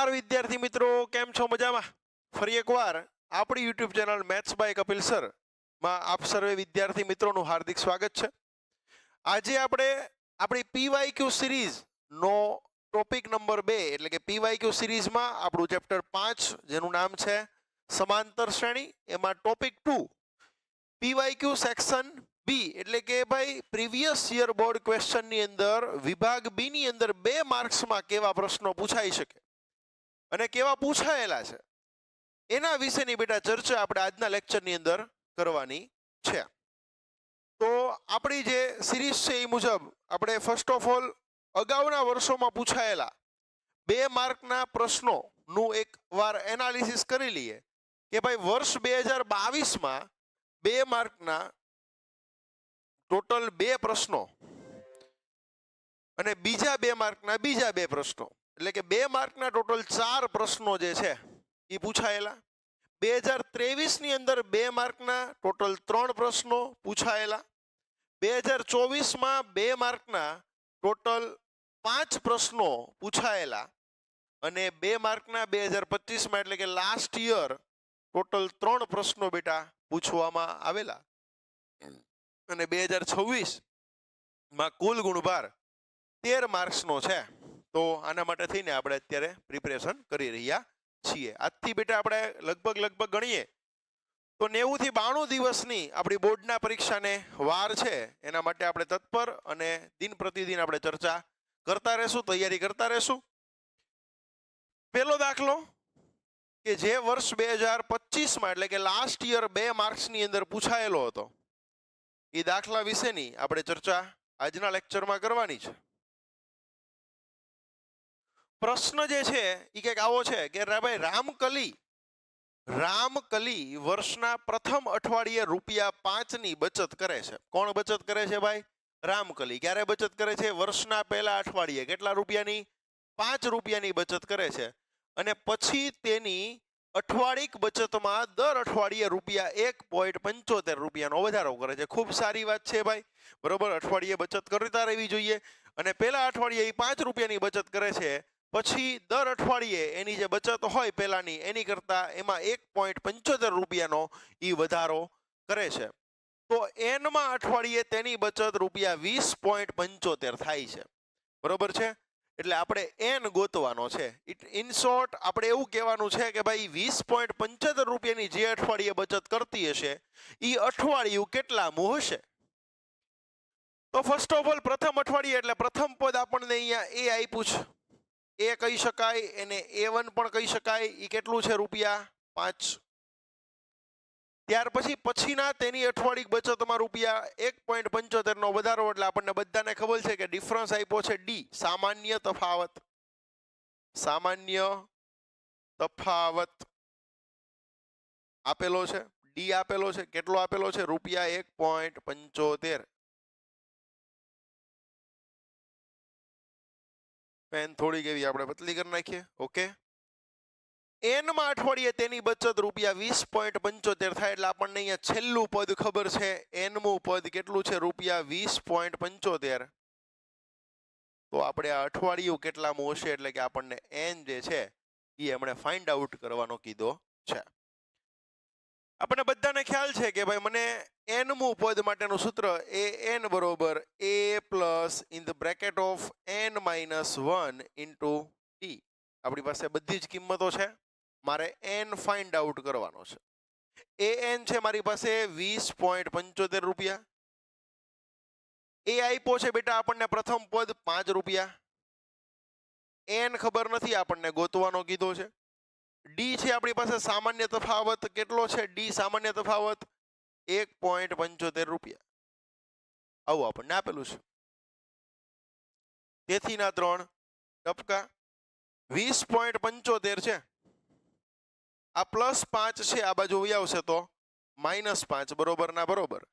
વિદ્યાર્થી મિત્રો કેમ છો મજામાં? ફરી એકવાર આપણી YouTube channel maths by Kapil sir માં આપ સર્વે વિદ્યાર્થી મિત્રોનું હાર્દિક સ્વાગત છે. આજે આપણે આપણી PYQ સિરીઝ નો ટોપિક નંબર 2 એટલે કે PYQ સિરીઝમાં આપણું ચેપ્ટર 5 જેનું નામ છે સમાંતર શ્રેણી, એમાં ટોપિક 2 PYQ સેક્શન બી એટલે કે ભાઈ પ્રીવિયસ યર બોર્ડ ક્વેશ્ચન ની અંદર વિભાગ બી ની અંદર 2 માર્ક્સમાં કેવા પ્રશ્નો પૂછાઈ શકે અને કેવા પૂછાયેલા છે એના વિશેની બેટા ચર્ચા આપણે આજના લેક્ચરની અંદર કરવાની છે. તો આપણી જે સિરીઝ છે એ મુજબ આપણે ફર્સ્ટ ઓફ ઓલ અગાઉના વર્ષોમાં પૂછાયેલા 2 માર્કના પ્રશ્નોનું એકવાર એનાલિસિસ કરી લઈએ કે ભાઈ વર્ષ 2022માં 2 માર્કના ટોટલ 2 પ્રશ્નો અને બીજા 2 માર્કના બીજા 2 પ્રશ્નો એટલે કે 2 માર્કના ટોટલ 4 પ્રશ્નો જે છે એ પૂછાયેલા. 2023 ની અંદર 2 માર્કના ટોટલ 3 પ્રશ્નો પૂછાયેલા. 2024માં 2 માર્કના ટોટલ 5 પ્રશ્નો પૂછાયેલા અને 2 માર્કના 2025માં એટલે કે લાસ્ટ યર ટોટલ 3 પ્રશ્નો બેટા પૂછવામાં આવેલા અને 2026માં કુલ ગુણભાર 13 માર્ક્સનો છે. તો આના માટે થઈને આપણે અત્યારે પ્રિપેરેશન કરી રહ્યા છીએ. આજથી બેટા આપણે લગભગ ગણીએ તો 90 થી 92 દિવસની આપણી બોર્ડના પરીક્ષાને વાર છે. એના માટે આપણે તત્પર અને દિન પ્રતિદિન આપણે ચર્ચા કરતા રહેશું, તૈયારી કરતા રહેશું. પહેલો દાખલો કે જે વર્ષ 2025માં એટલે કે લાસ્ટ યર 2 માર્ક્સની અંદર પૂછાયેલો હતો એ દાખલા વિશેની આપણે ચર્ચા આજના લેક્ચરમાં કરવાની છે. પ્રશ્ન જે છે એ કંઈક આવો છે કે ભાઈ રામકલી વર્ષના પ્રથમ અઠવાડિયે ₹5 ની બચત કરે છે. કોણ બચત કરે છે ભાઈ? રામકલી. ક્યારે બચત કરે છે? વર્ષના પહેલા અઠવાડિયે. કેટલા રૂપિયાની? ₹5 બચત કરે છે અને પછી તેની અઠવાડિક બચતમાં દર અઠવાડિયે ₹1.75 વધારો કરે છે. ખૂબ સારી વાત છે ભાઈ, બરોબર. અઠવાડિયે બચત કરતા રહેવી જોઈએ અને પહેલા અઠવાડિયે ₹5 બચત કરે છે, પછી દર અઠવાડિયે એની જે બચત હોય પહેલાની એની કરતા એમાં ₹1.75 ઈ વધારો કરે છે. તો એનમાં અઠવાડિયે તેની બચત ₹20.75 થાય છે, બરોબર છે. એટલે આપણે એન ગોતવાનો છે. ઇન શોર્ટ આપણે એવું કહેવાનું છે કે ભાઈ ₹20.75 જે અઠવાડિયે બચત કરતી હશે એ અઠવાડિયું કેટલામું હશે? તો ફર્સ્ટ ઓફ ઓલ પ્રથમ અઠવાડિયે એટલે પ્રથમ પદ આપણને અહીંયા એ આપ્યું છે, એ કહી શકાય, એને A1 પણ કહી શકાય. એ કેટલું છે? ₹5. ત્યાર પછી પછીના તેની અઠવાડિક બચતમાં ₹1.75 નો વધારો એટલે આપણને બધાને ખબર છે કે ડિફરન્સ આપ્યો છે ડી, સામાન્ય તફાવત. સામાન્ય તફાવત આપેલો છે, ડી આપેલો છે. કેટલો આપેલો છે? ₹1.75. પેન થોડીક એવી આપણે પતલી કરી નાખીએ. ઓકે. એનમાં અઠવાડિયે તેની બચત ₹20.75 થાય એટલે આપણને અહીંયા છેલ્લું પદ ખબર છે. એનમું પદ કેટલું છે? ₹20.75. તો આપણે આ અઠવાડિયું કેટલામું હશે એટલે કે આપણને એન જે છે એ એમણે ફાઇન્ડ આઉટ કરવાનો કીધો છે. આપણને બધાને ખ્યાલ છે કે ભાઈ મને એનમું પદ માટેનું સૂત્ર AN બરોબર A plus in the bracket of n-1 into T. આપણી પાસે બધી જ કિંમતો છે, મારે એન ફાઇન્ડ આઉટ કરવાનો છે. AN છે મારી પાસે ₹20.75. એ આપ્યો છે બેટા આપણને પ્રથમ પદ ₹5. એન ખબર નથી, આપણને ગોતવાનો કીધો છે. ડી છે આપણી પાસે સામાન્ય તફાવત. કેટલો છે ડી સામાન્ય તફાવત? ₹1.75. આવું આપણને આપેલું છે. તેથી ના 3 ટપકા. 20.75 છે, આ +5 છે, આ બાજુ વહી આવશે તો -5, બરોબર ના બરોબર.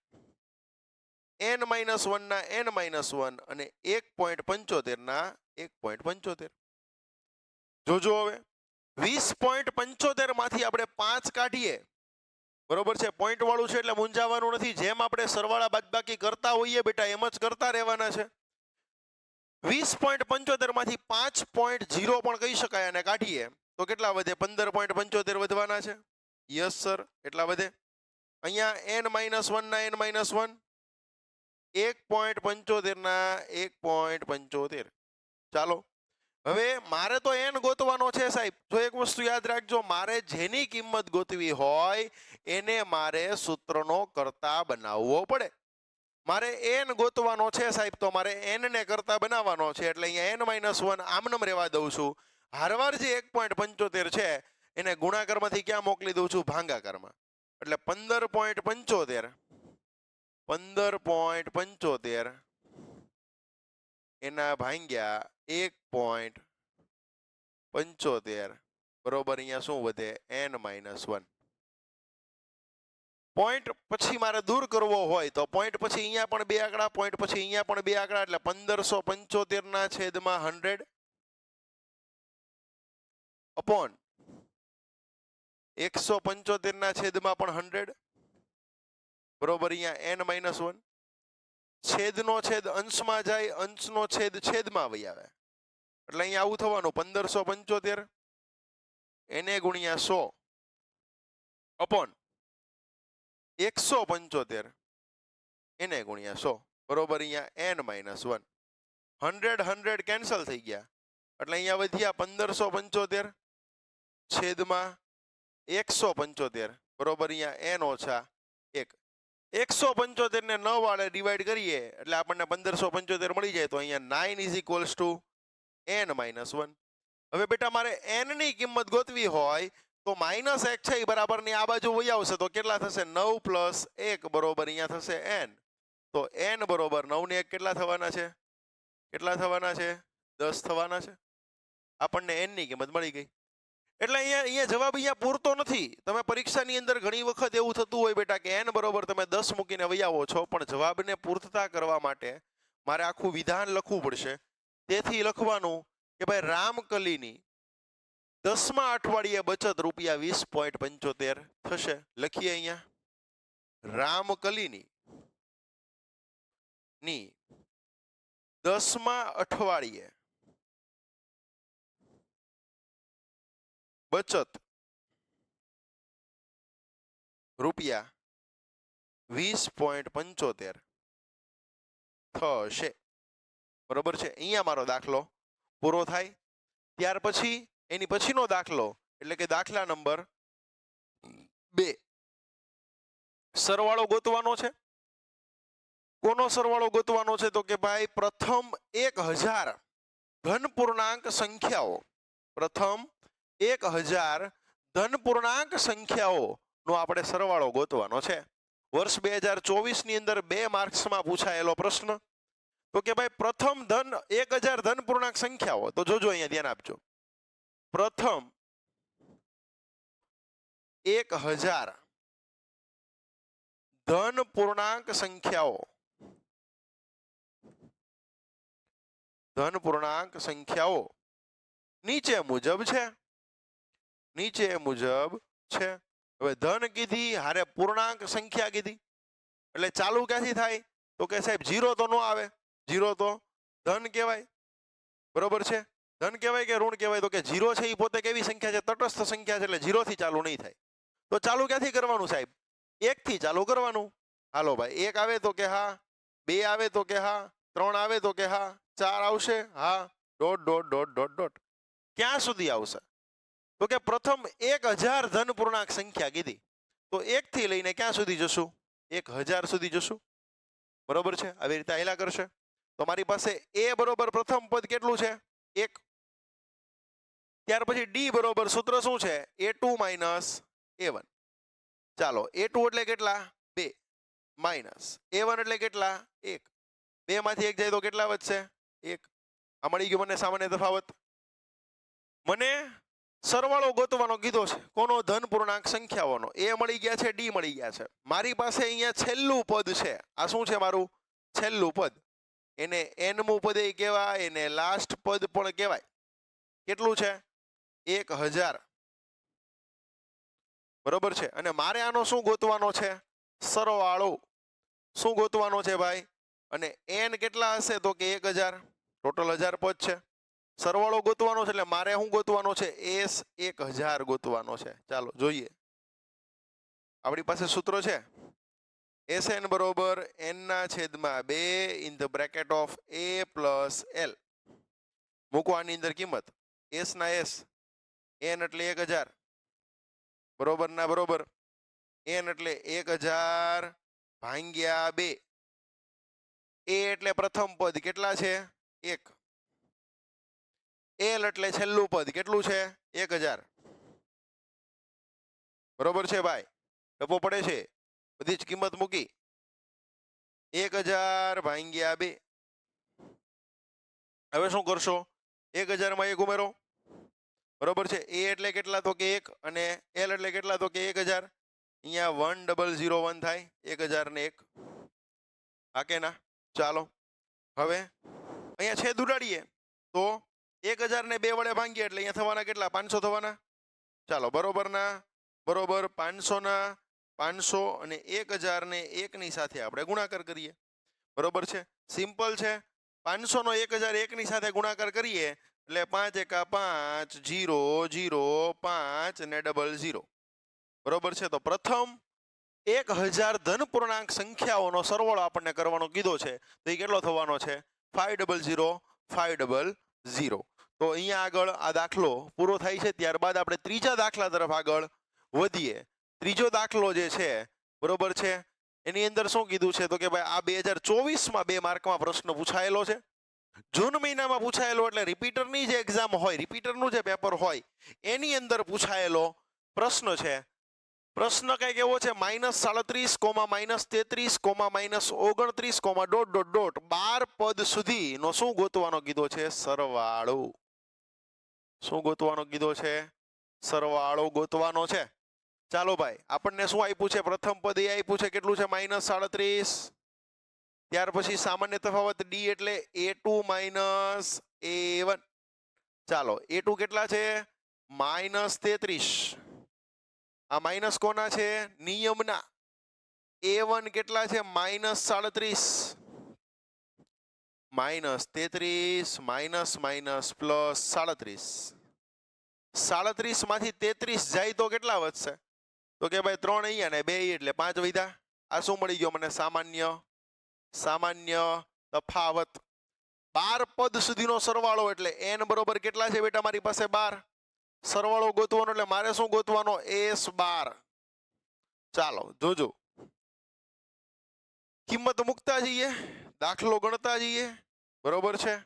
n-1 ના n-1 અને 1.75 ના 1.75. જોજો હવે 20.75 માંથી આપણે 5 કાઢીએ, બરોબર છે. પોઈન્ટ વાળું છે એટલે મૂંઝાવાનું નથી. જેમ આપણે સરવાળા બાદબાકી કરતા હોઈએ બેટા એમ જ કરતા રહેવાના છે. 20.75 માંથી 5.0 પણ કહી શકાય અને કાઢીએ તો કેટલા વધે? 15.75 વધવાના છે. યસ સર, એટલા વધે. અહીંયા n-1 ના n-1 1.75 ના 1.75. ચાલો હવે મારે તો n ગોતવાનો છે સાહેબ. જો એક વસ્તુ યાદ રાખજો, મારે જેની કિંમત ગોતવી હોય એને મારે સૂત્રનો કર્તા બનાવવો પડે. મારે n ગોતવાનો છે સાહેબ, તો મારે n ને કર્તા બનાવવાનો છે. એટલે અહીંયા n-1 આમનમ રહેવા દઉં છું. હારવાર જે 1.75 છે એને ગુણાકારમાંથી ક્યાં મોકલી દઉં છું? ભાગાકારમાં. એટલે 15.75 એના ભાંગ્યા 1.75 બરોબર. અહીંયા શું વધે? n-1. પોઈન્ટ પછી મારે દૂર કરવો હોય તો પોઈન્ટ પછી અહીંયા પણ બે આંકડા, પોઈન્ટ પછી અહીંયા પણ બે આંકડા, એટલે 1575 ના છેદમાં 100 અપોન 175 ના છેદમાં પણ 100 બરોબર. અહીંયા n-1 છેદનો છેદ અંશમાં જાય, અંશનો છેદ છેદમાં વહી આવે. એટલે અહીંયા આવું થવાનું 1575 એને ગુણ્યા 100 અપોન 175 એને ગુણ્યા 100 બરોબર. અહીંયા n-1 100 કેન્સલ થઈ ગયા એટલે અહીંયા વધ્યા 1575 છેદમાં 175 બરોબર. અહીંયા n ઓછા 1. 175 ને 9 વાળે ડિવાઈડ કરીએ એટલે આપણને 1575 મળી જાય. તો અહીંયા 9 = n-1. હવે બેટા મારે n ની કિંમત ગોતવી હોય તો -1 છે એ બરાબરની આ બાજુ વહી આવશે તો કેટલા થશે? 9 + 1 બરોબર. અહીંયા થશે n. તો n બરોબર 9 ને 1 કેટલા થવાના છે? કેટલા થવાના છે? 10 થવાના છે. આપણને n ની કિંમત મળી ગઈ. એટલે અહીંયા જવાબ અહીંયા પૂરતો નથી. તમે પરીક્ષાની અંદર ઘણી વખત એવું થતું હોય બેટા કે n બરોબર તમે 10 મૂકીને વહી આવો છો, પણ જવાબને પૂર્તતા કરવા માટે મારે આખું વિધાન લખવું પડશે. તેથી લખવાનું કે ભાઈ રામકલીની 10મા અઠવાડિયે બચત ₹20.75 થશે. લખીએ અહીંયા રામકલીની 10મા અઠવાડિયે બચત ₹20.75 થશે બરોબર છે. અહીંયા મારો દાખલો પૂરો થાય. ત્યાર પછી એની પછીનો દાખલો એટલે કે દાખલા નંબર 2. સરવાળો ગોતવાનો છે. કોનો સરવાળો ગોતવાનો છે? તો કે ભાઈ પ્રથમ 1000 ધન પૂર્ણાંક સંખ્યાઓ, પ્રથમ 1000 ધન પૂર્ણાંક સંખ્યાઓનો આપણે સરવાળો ગોતવાનો છે. વર્ષ 2024 ની અંદર 2 માર્ક્સમાં પૂછાયેલો પ્રશ્ન. તો કે ભાઈ પ્રથમ 1000 ધન પૂર્ણાંક સંખ્યાઓ. તો જોજો અહીંયા ધ્યાન આપજો. પ્રથમ 1000 ધન પૂર્ણાંક સંખ્યાઓ, ધન પૂર્ણાંક સંખ્યાઓ નીચે મુજબ છે. નીચે મુજબ છે. હવે ધન કીધી હારે પૂર્ણાંક સંખ્યા કીધી એટલે ચાલુ ક્યાંથી થાય? તો કે સાહેબ 0 તો ન આવે. 0 તો ધન કહેવાય બરોબર છે. ધન કહેવાય કે ઋણ કહેવાય? તો કે 0 છે એ પોતે કેવી સંખ્યા છે? તટસ્થ સંખ્યા છે. એટલે 0 થી ચાલુ નહીં થાય. તો ચાલુ ક્યાંથી કરવાનું સાહેબ? 1 થી ચાલુ કરવાનું. હાલો ભાઈ 1 આવે તો કે હા, 2 આવે તો કે હા, 3 આવે તો કે હા, 4 આવશે હા, dot dot dot dot dot. ક્યાં સુધી આવશે? તો કે પ્રથમ 1000 ધન પૂર્ણાંક સંખ્યા કીધી તો 1 થી લઈને ક્યાં સુધી જશું? 1000 સુધી જશું બરોબર છે. આવી રીતે આયલા કરશે. તો મારી પાસે a બરોબર પ્રથમ પદ કેટલું છે? 1. ત્યાર પછી d બરોબર સૂત્ર શું છે? a2 - a1. ચાલો a2 એટલે કેટલા? 2 માઇનસ a1 એટલે કેટલા? 1. 2 માંથી 1 જાય તો કેટલા વધશે? 1. આ મળી ગયું મને સામાન્ય તફાવત. મને સરવાળો ગોતવાનો કીધો છે. કોનો? ધન પૂર્ણાંક સંખ્યાઓનો. એ મળી ગયા છે, ડી મળી ગયા છે. મારી પાસે અહીંયા છેલ્લું પદ છે. આ શું છે? મારું છેલ્લું પદ. એને nમું પદ કહેવાય, એને લાસ્ટ પદ પણ કહેવાય. કેટલું છે? 1000 બરોબર છે. અને મારે આનો શું ગોતવાનો છે? સરવાળો. શું ગોતવાનો છે ભાઈ? અને n કેટલા હશે? તો કે 1000 ટોટલ 1000 પદ છે. સરવાળો ગોતવાનો છે એટલે મારે શું ગોતવાનો છે? એસ 1000 ગોતવાનો છે. ચાલો જોઈએ. આપણી પાસે સૂત્ર છે Sn બરોબર n ના છેદમાં 2 in the bracket of a plus l. મૂકો આની અંદર કિંમત. s ના s, n એટલે 1000 બરોબર ના બરોબર, n એટલે 1000 ભાંગ્યા 2. a એટલે પ્રથમ પદ કેટલા છે? 1. l એટલે છેલ્લું પદ કેટલું છે? 1000. બરોબર છે ભાઈ? ડપો પડે છે? બધી જ કિંમત મૂકી 1000 ભાંગ્યા 2. હવે શું કરશો? 1000 માં 1 ઉમેરો. બરોબર છે? a એટલે કેટલા? તો કે 1 અને l એટલે કેટલા? તો કે 1000. અહીંયા 1001 થાય. 1000 ને 1. હા કે ના? ચાલો હવે અહીંયા છેદ ઉડાડીએ તો 1000 ને 2 વડે ભાંગીએ એટલે અહીંયા થવાના કેટલા? 500 થવાના. ચાલો બરોબર ના બરોબર, 500 ના 500 અને 1000 ને 1 ની સાથે આપણે ગુણાકાર કરીએ. બરોબર છે? સિમ્પલ છે. 500 નો 1000 1 ની સાથે ગુણાકાર કરીએ એટલે 5 એકા 5, 0 0 5 ને 00. બરોબર છે? તો પ્રથમ 1000 ધન પૂર્ણાંક સંખ્યાઓનો સરવાળો આપણને કરવાનો કીધો છે. તો એ કેટલો થવાનો છે? 500 500. તો અહીંયા આગળ આ દાખલો પૂરો થાય છે. ત્યારબાદ આપણે ત્રીજા દાખલા તરફ આગળ વધીએ. ત્રીજો દાખલો જે છે બરોબર છે, એની અંદર શું કીધું છે? તો કે ભાઈ આ 2024 માં 2 માર્કમાં પ્રશ્ન પૂછાયેલો છે. જૂન મહિનામાં પૂછાયેલો એટલે રિપીટરની જે એક્ઝામ હોય, રિપીટરનું જે પેપર હોય એની અંદર પૂછાયેલો પ્રશ્ન છે. પ્રશ્ન કઈક એવો છે -37, -33, -29, 12 પદ સુધીનો શું ગોતવાનો કીધો છે? સરવાળો. શું ગોતવાનો કીધો છે? સરવાળો ગોતવાનો છે. ચાલો ભાઈ, આપણને શું આપ્યું છે? પ્રથમ પદ એ આપ્યું છે કેટલું છે? -37. ત્યાર પછી સામાન્ય તફાવત d એટલે a2 a1. ચાલો a2 કેટલા છે? -33. આ માઇનસ કોના છે? નિયમના. a1 કેટલા છે? -37. -33 માઇનસ માઇનસ પ્લસ 37. 37 માંથી 33 જાય તો કેટલા વધશે? તો કે ભાઈ 3 અહીંયા ને 2 એટલે 5 વધ્યા. આ શું મળી ગયો મને? સામાન્ય તફાવત. 12 પદ સુધીનો સરવાળો એટલે n બરોબર કેટલા છે બેટા મારી પાસે? 12. સરવાળો ગોતવાનો એટલે મારે શું ગોતવાનો? S12. ચાલો જોજો, કિંમત મૂકતા જઈએ, દાખલો ગણતા જઈએ. બરોબર છે?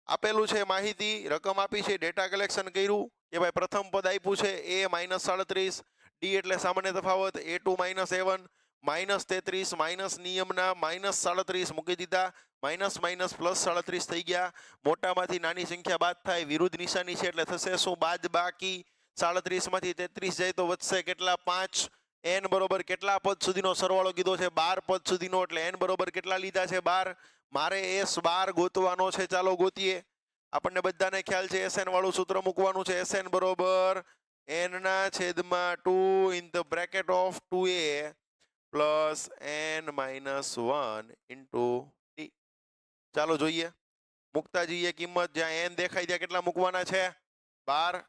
આપેલું છે માહિતી, રકમ આપી છે, ડેટા કલેક્શન કર્યું કે ભાઈ પ્રથમ પદ આપ્યું છે a -37, d એટલે સામાન્ય તફાવત, a2 a1, -33 માઇનસ નિયમના, -37 મૂકી દીધા, માઇનસ માઇનસ પ્લસ 37 થઈ ગયા. મોટામાંથી નાની સંખ્યા બાદ થાય, વિરુદ્ધ નિશાની છે એટલે થશે શું? બાદબાકી. 37 માંથી 33 જાય તો વધશે કેટલા? 5. n બરોબર કેટલા પદ સુધીનો સરવાળો કીધો છે? 12 પદ સુધીનો. એટલે n બરોબર કેટલા લીધા છે? 12. મારે S12 ગોતવાનો છે. ચાલો ગોતીએ. આપણને બધાને ખ્યાલ છે Sn વાળું સૂત્ર મૂકવાનું છે. Sn બરોબર n ના છેદમાં 2 in the bracket of 2a plus n minus 1 into d. ચાલો જોઈએ, મૂકતા જઈએ કિંમત. જ્યાં n દેખાય ત્યાં કેટલા મૂકવાના છે? 12.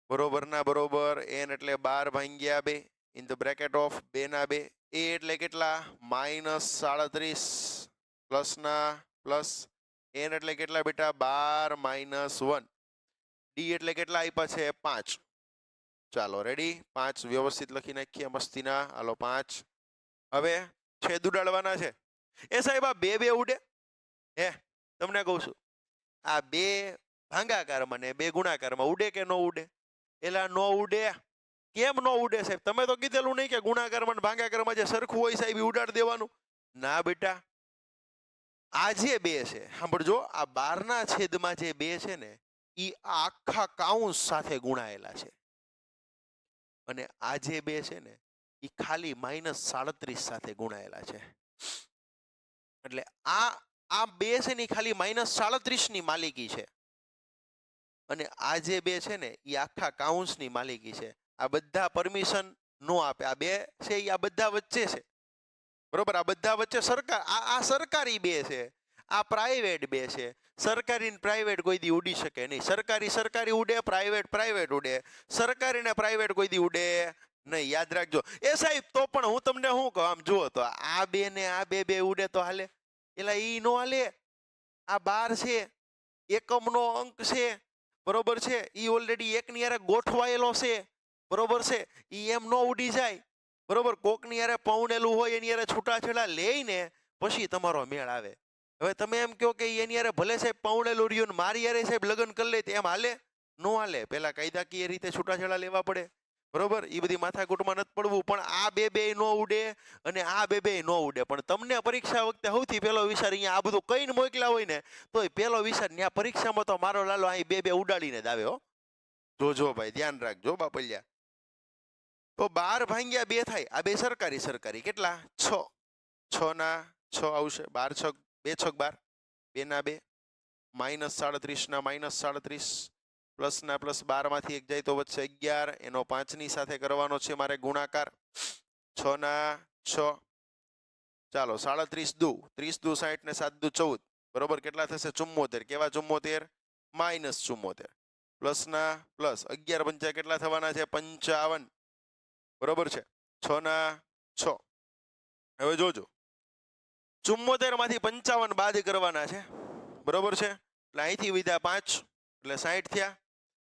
બરોબર ના બરોબર, n એટલે 12 ભાંગ્યા 2 ઇન ધ બ્રેકેટ ઓફ 2 ના 2. a એટલે કેટલા? -37 પ્લસ ના પ્લસ. n એટલે કેટલા બેટા? 12 માઇનસ 1. d એટલે કેટલા આપ્યા છે? 5. ચાલો રેડી, 5 વ્યવસ્થિત લખી નાખીએ મસ્તીના. હાલો 5. હવે છેદ ઉડાડવાના છે. એ સાહેબ આ 2 2 ઉડે? હે તમને કહું છું, આ 2 ભાગાકારમાં ને 2 ગુણાકારમાં ઉડે કે ન ઉડે? એલા ન ઉડે. કેમ ન ઉડે સાહેબ? તમે તો કીધેલું નહીં કે ગુણાકારમાં ને ભાગાકારમાં જે સરખું હોય સાહેબ એ ઉડાડી દેવાનું. ના બેટા, આ જે 2 છે સાંભળજો, આ 12 ના છેદમાં જે 2 છે ને એ આખા કાઉન્સ સાથે ગુણાયેલા છે, અને આ જે 2 છે ને એ ખાલી -37 સાથે ગુણાયેલા છે. એટલે આ 2 છે ને ખાલી -37 ની માલિકી છે, અને આ જે 2 છે ને એ આખા કાઉન્સની માલિકી છે. આ બધા પરમિશન નો આપે. આ 2 છે એ આ બધા વચ્ચે છે. બરોબર? આ બધા વચ્ચે સરકાર, આ સરકારી 2 છે. આ પ્રાઇવેટ બે છે. સરકારી ને પ્રાઇવેટ કોઈ દી ઉડી શકે નહીં. સરકારી ઉડે, પ્રાઇવેટ ઉડે. સરકારી ને પ્રાઇવેટ કોઈ દી ઉડે નહીં, યાદ રાખજો. એ સાહેબ તો પણ હું તમને શું કહું, આમ જુઓ તો આ બે ને આ બે ઉડે તો હાલે? એલા ઈ નો હાલે. આ 12 છે, એકમનો અંક છે, બરોબર છે, ઈ ઓલરેડી એકની હારે ગોઠવાયેલો છે, બરોબર છે, ઈ એમ નો ઉડી જાય, બરોબર. કોકની હારે પૌણેલું હોય એની હારે છૂટાછેડા લઈને પછી તમારો મેળ આવે. હવે તમે એમ કહો કે એની હારે ભલે સાહેબ પૌણેલું રહ્યું ને મારી હારે સાહેબ લગ્ન કરી લે, એમ હાલે? નો હાલે. પેલા કાયદાકીય રીતે છૂટાછેડા લેવા પડે, બરોબર. એ બધી માથાકૂટમાં નથી પડવું. પણ આ બે નો ઉડે અને આ બે નો ઉડે. પણ તમને પરીક્ષા વખતે સૌથી પહેલો વિચાર અહીંયા આ બધું કઈને મોકલ્યા હોય ને તો પહેલો વિચાર ત્યાં પરીક્ષામાં તો મારો લાલો અહીં બે ઉડાડીને જ આવે હો. જોજો ભાઈ, ધ્યાન રાખજો બાપલિયા. તો 12 ભાગ્યા 2 થાય. આ બે સરકારી કેટલા? 6. 6 ના 6 આવશે. 12 6 2 6 12, 2 ના 2, -37 ના -37, પ્લસ ના પ્લસ 12 માંથી એક જાય તો વચ્ચે 11, એનો 5 ની સાથે કરવાનો છે મારે ગુણાકાર. 6 ના 6, ચાલો 37 દુ 30 દુ 60 ને 7 દુ 14, બરોબર. કેટલા થશે? 74. કેવા 74? -74. પ્લસ ના પ્લસ 11 પંચા કેટલા થવાના છે? 55, બરોબર છે. 6 ના 6. હવે જોજો, 74 માંથી 55 બાદ કરવાના છે, બરોબર છે. એટલે અહીંથી વિધા 5 એટલે 60 થયા,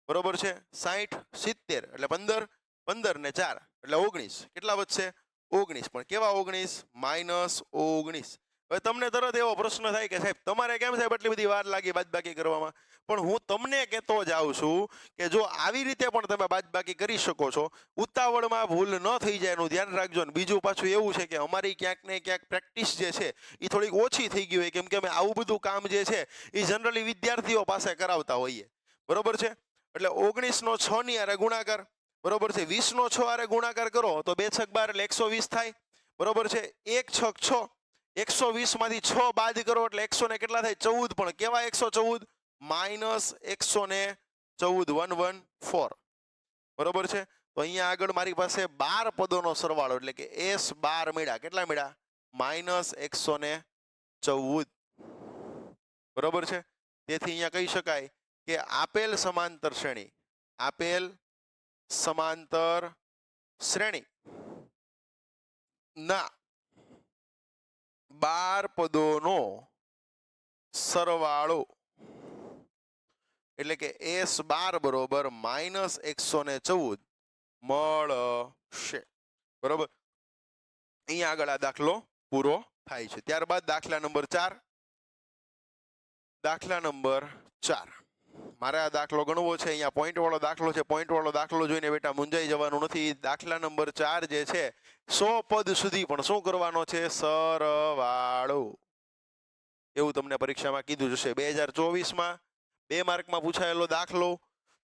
બરોબર છે. 60 70 એટલે 15, 15 ને 4 એટલે 19. કેટલા વધશે? 19. પણ કેવા 19? -19. હવે તમને તરત એવો પ્રશ્ન થાય કે સાહેબ તમારે કેમ સાહેબ આટલી બધી વાર લાગી બાદબાકી કરવામાં? પણ હું તમને કહેતો જ આવું છું કે જો આવી રીતે પણ તમે બાદબાકી કરી શકો છો, ઉતાવળમાં ભૂલ ન થઈ જાય એનું ધ્યાન રાખજો. ને બીજું પાછું એવું છે કે અમારી ક્યાંક ને ક્યાંક પ્રેક્ટિસ જે છે એ થોડીક ઓછી થઈ ગઈ હોય, કેમ કે અમે આવું બધું કામ જે છે એ જનરલી વિદ્યાર્થીઓ પાસે કરાવતા હોઈએ, બરોબર છે. એટલે 19 નો 6 ની હારે ગુણાકાર, બરોબર છે. 20 નો 6 હારે ગુણાકાર કરો તો 2 6 12 એટલે 120 થાય, બરોબર છે. 1 6 6, 120 માંથી 6 બાદ કરો એટલે 100 ને કેટલા થાય? 14. પણ કેવા 114? -114, 114, બરોબર છે. તો અહીંયા આગળ મારી પાસે 12 પદોનો સરવાળો એટલે કે S12 મળ્યા. કેટલા મળ્યા? -114, બરોબર છે. તેથી અહીંયા કહી શકાય કે આપેલ સમાંતર શ્રેણી ના 12 પદોનો સરવાળો એટલે કે S12 બરોબર -114 મળશે, બરોબર. અહીંયા આગળ આ દાખલો પૂરો થાય છે. ત્યારબાદ દાખલા નંબર 4. દાખલા નંબર 4 મારે આ દાખલો ગણવો છે. અહીંયા પોઈન્ટ વાળો દાખલો છે. પોઈન્ટ વાળો દાખલો જોઈને બેટા મૂંઝાઈ જવાનું નથી. દાખલા નંબર 4 જે છે 100 પદ સુધી પણ શું કરવાનો છે? સરવાળો. એવું તમને પરીક્ષામાં કીધું જશે. 2024માં 2 માર્કમાં પૂછાયેલો દાખલો.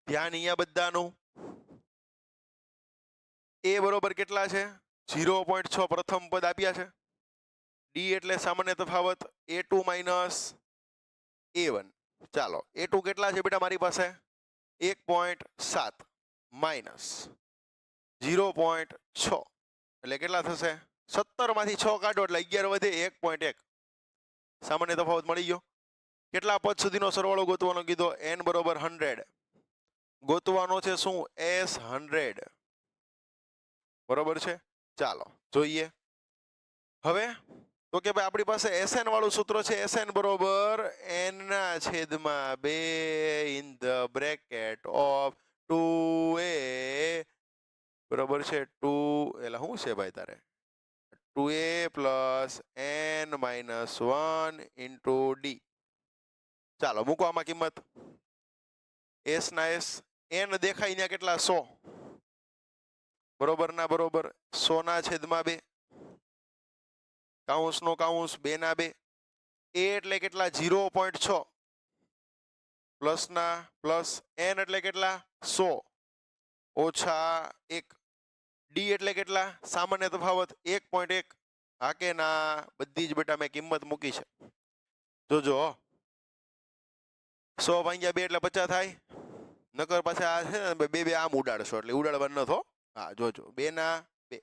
ધ્યાન અહીંયા બધાનું. એ બરોબર કેટલા છે? 0.6 પ્રથમ પદ આપ્યા છે. ડી એટલે સામાન્ય તફાવત, A2 માઇનસ A1. ચાલો A2 કેટલા છે બેટા મારી પાસે? 1.7 માઇનસ 0.6 એટલે કેટલા થશે? 17 માંથી 6 કાઢો એટલે 11 વધે, 1.1. સામાન્ય તફાવત મળી ગયો. કેટલા પદ સુધીનો સરવાળો ગોતવાનો કીધો? n બરોબર 100. ગોતવાનો છે શું? S100, બરોબર છે. ચાલો જોઈએ હવે. તો કે ભાઈ આપણી પાસે SN વાળું સૂત્ર છે. SN બરોબર n ના છેદમાં 2 in the bracket of 2a, બરોબર છે. 2 એટલે શું છે ભાઈ તારે? 2a plus n minus 1 into d. ચાલો મૂકો આમાં કિંમત. S ના S, n દેખાય ત્યાં કેટલા? 100, બરોબર ના બરોબર. 100 ના છેદમાં 2, કાઉન્સ નો કાઉન્સ, 2 ના 2. a એટલે કેટલા? 0.6 પ્લસ ના પ્લસ. n એટલે કેટલા? 100 ઓછા 1. d એટલે કેટલા? સામાન્ય તફાવત 1.1. હા કે ના? બધી જ બેટા મેં કિંમત મૂકી છે. જોજો 100 ભાગ્યા 2 એટલે 50 થાય. નકર પાછા આ છે ને બે આમ ઉડાડશો એટલે ઉડાડવાનું નથી. હા જોજો 2 ના 2.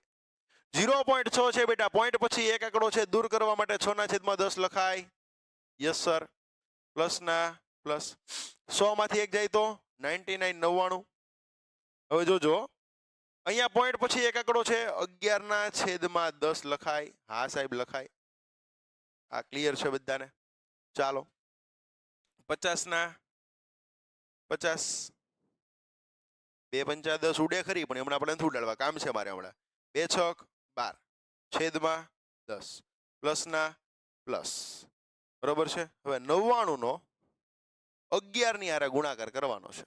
0.6 છે બેટા. પોઈન્ટ પછી એક આંકડો છે, દૂર કરવા માટે 6 ના છેદમાં 10 લખાય. Yes sir. પ્લસના પ્લસ 100 માંથી એક જાય તો 99 હવે જોજો અહીંયા પોઈન્ટ પછી એક આંકડો છે 11/10 લખાય. હા સાહેબ લખાય. આ ક્લિયર છે બધાને? ચાલો 50 2 પંચા 10 ઉડે ખરી પણ હમણાં આપણે નથી ઉડાડવા, કામ છે મારે હમણાં. 2 છક 12 છેદમાં 10 પ્લસના પ્લસ બરોબર છે. હવે 99 નો 11 ની હારે ગુણાકાર કરવાનો છે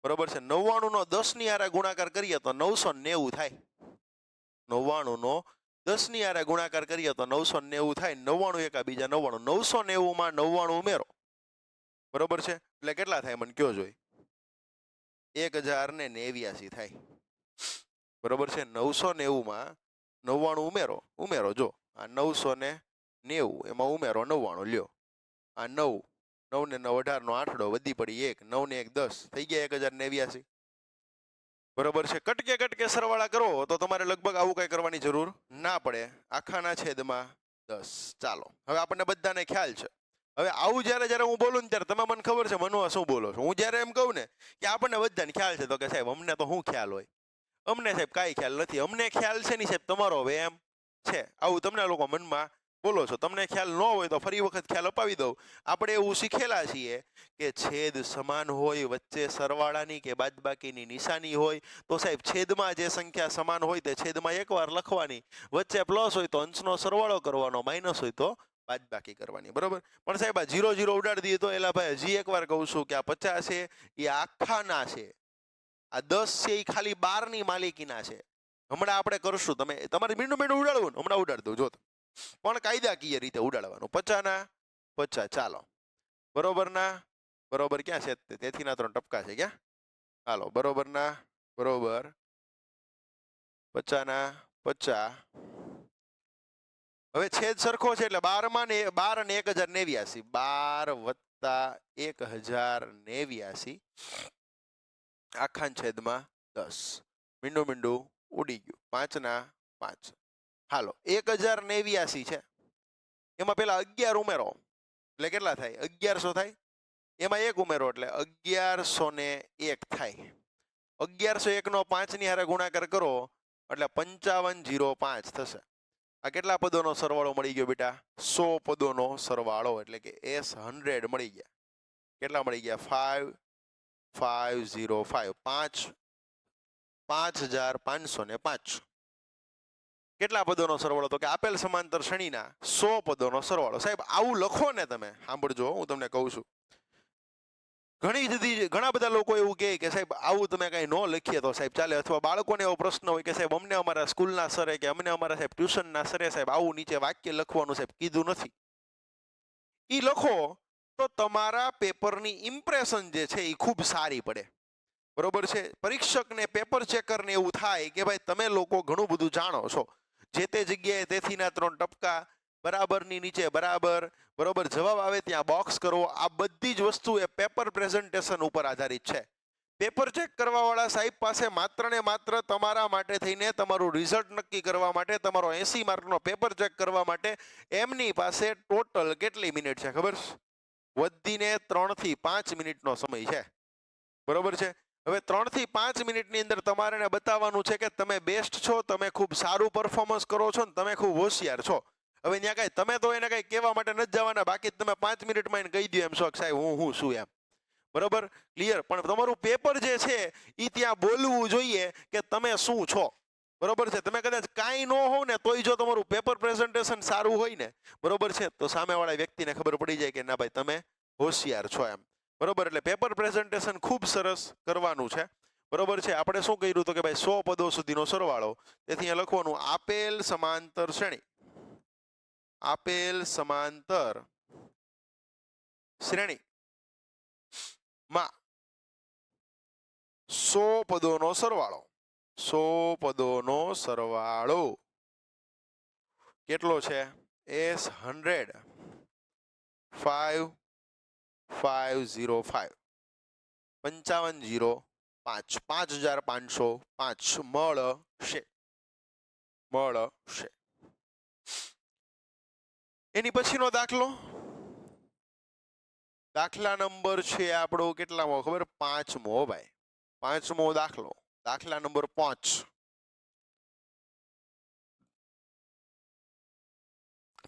બરોબર છે. 99 નો 10 ની હારે ગુણાકાર કરીએ તો 990 થાય. 99 નો 10 ની હારે ગુણાકાર કરીએ તો 990 થાય. 99 એકા બીજા 99, 990 માં 99 ઉમેરો બરોબર છે એટલે કેટલા થાય મને કયો જોઈ? 1089 થાય બરોબર છે. 990 માં 99 ઉમેરો જો આ 990 એમાં ઉમેરો 99 લ્યો. આ 9 9 ને 9 18 નો આઠડો વધી પડી 1 9 ને 1 10 થઈ ગયા 1089 બરોબર છે. કટકે સરવાળા કરો તો તમારે લગભગ આવું કઈ કરવાની જરૂર ના પડે. આખાના છેદમાં 10. ચાલો હવે આપણને બધાને ખ્યાલ છે. હવે આવું જ્યારે હું બોલું ને ત્યારે તમે મને ખબર છે મનુ શું બોલો છો. હું જ્યારે એમ કહું ને કે આપણને બધાને ખ્યાલ છે તો કે સાહેબ અમને તો શું ખ્યાલ હોય? અમને સાહેબ કાંઈ ખ્યાલ નથી. અમને ખ્યાલ છે નહીં સાહેબ તમારો હવે એમ છે. આવું તમને લોકો મનમાં બોલો છો. તમને ખ્યાલ ન હોય તો ફરી વખત ખ્યાલ અપાવી દઉં. આપણે એવું શીખેલા છીએ કે છેદ સમાન હોય, વચ્ચે સરવાળાની કે બાદબાકીની નિશાની હોય તો સાહેબ છેદમાં જે સંખ્યા સમાન હોય તે છેદમાં એકવાર લખવાની, વચ્ચે પ્લસ હોય તો અંશનો સરવાળો કરવાનો, માઇનસ હોય તો બાદબાકી કરવાની બરોબર. પણ સાહેબ આ 0 0 ઉડાડી દઈએ તો એલા ભાઈ હજી એકવાર કહું છું કે આ 50 છે એ આખાના છે, આ 10 છે એ ખાલી 12 ની માલિકીના છે. હમણાં આપણે કરશું, તમે તમારે મીંડું ઉડાડવું ને હમણાં ઉડાડી દઉં જો, પણ કાયદાકીય રીતે ઉડાડવાનું. 50 ના 50 ચાલો બરોબર ના બરોબર ક્યાં છે? તેથી ના 3 ટપકા છે ક્યાં? હાલો બરોબર ના બરોબર 50 ના 50. હવે છેદ સરખો છે એટલે 12 માં ને 12 અને 1089 12 વત્તા 1089 આખા છેદમાં 10. મીંડું ઉડી ગયું. 5 ના 5. હાલો 1089 છે એમાં પેલા 11 ઉમેરો એટલે કેટલા થાય? 1100 થાય. એમાં 1 ઉમેરો એટલે 1101 થાય. 1101 નો 5 ની હારે ગુણાકાર કરો એટલે 5505 થશે. આ કેટલા પદોનો સરવાળો મળી ગયો બેટા? 100 પદોનો સરવાળો એટલે કે S100 મળી ગયા. કેટલા મળી ગયા? 5505 5505. કેટલા પદોનો સરવાળો? તો કે આપેલ સમાંતર શ્રેણીના 100 પદોનો સરવાળો. સાહેબ આવું લખો ને તમે, સાંભળજો હું તમને કહું છું. ઘણા બધા લોકો એવું કહે કે સાહેબ આવું તમે કઈ ન લખીએ તો સાહેબ ચાલે, અથવા બાળકોને એવો પ્રશ્ન હોય કે સાહેબ અમને અમારા સ્કૂલના સરે કે અમને અમારા સાહેબ ટ્યુશનના સરે સાહેબ આવું નીચે વાક્ય લખવાનું સાહેબ કીધું નથી. ઈ લખો તો તમારા પેપરની ઇમ્પ્રેશન જે છે એ ખૂબ સારી પડે બરોબર છે. પરીક્ષકને પેપર ચેકરને એવું થાય કે ભાઈ તમે લોકો ઘણું બધું જાણો છો. જે તે જગ્યાએ તેથી ના 3 ટપકા, બરાબરની નીચે બરાબર, બરોબર જવાબ આવે ત્યાં બોક્સ કરો. આ બધી જ વસ્તુ એ પેપર પ્રેઝન્ટેશન ઉપર આધારિત છે. પેપર ચેક કરવાવાળા સાહેબ પાસે માત્ર ને માત્ર તમારા માટે થઈને તમારું રિઝલ્ટ નક્કી કરવા માટે, તમારો 80 માર્કનો પેપર ચેક કરવા માટે એમની પાસે ટોટલ કેટલી મિનિટ છે ખબર છે? વધીને 3 થી 5 મિનિટનો સમય છે બરોબર છે. હવે 3 થી 5 મિનિટની અંદર તમારે બતાવવાનું છે કે તમે બેસ્ટ છો, તમે ખૂબ સારું પરફોર્મન્સ કરો છો ને તમે ખૂબ હોશિયાર છો. હવે ત્યાં કઈ તમે તો એને કઈ કહેવા માટે નથી જવાના, બાકી તમે 5 મિનિટમાં એને કહી દો એમ છો કે સાહેબ હું શું એમ બરોબર ક્લિયર. પણ તમારું પેપર જે છે એ ત્યાં બોલવું જોઈએ કે તમે શું છો બરોબર છે. તમે કદાચ કાંઈ ન હોવ ને તોય જો તમારું પેપર પ્રેઝન્ટેશન સારું હોય ને બરોબર છે તો સામેવાળા વ્યક્તિને ખબર પડી જાય કે ના ભાઈ તમે હોશિયાર છો એમ બરોબર. એટલે પેપર પ્રેઝન્ટેશન ખૂબ સરસ કરવાનું છે બરોબર છે. આપણે શું કર્યું તો કે ભાઈ 100 પદો સુધીનો સરવાળો, તેથી અહીંયા લખવાનું આપેલ સમાંતર શ્રેણી, આપેલ સમાંતર શ્રેણી માં 100 પદોનો સરવાળો, 100 પદોનો સરવાળો કેટલો છે? S100 5505 5505 5505 મળશે. એની પછીનો દાખલો દાખલા નંબર છે આપણો કેટલામો ખબર? 5મો ભાઈ, 5મો દાખલો, દાખલા નંબર 5.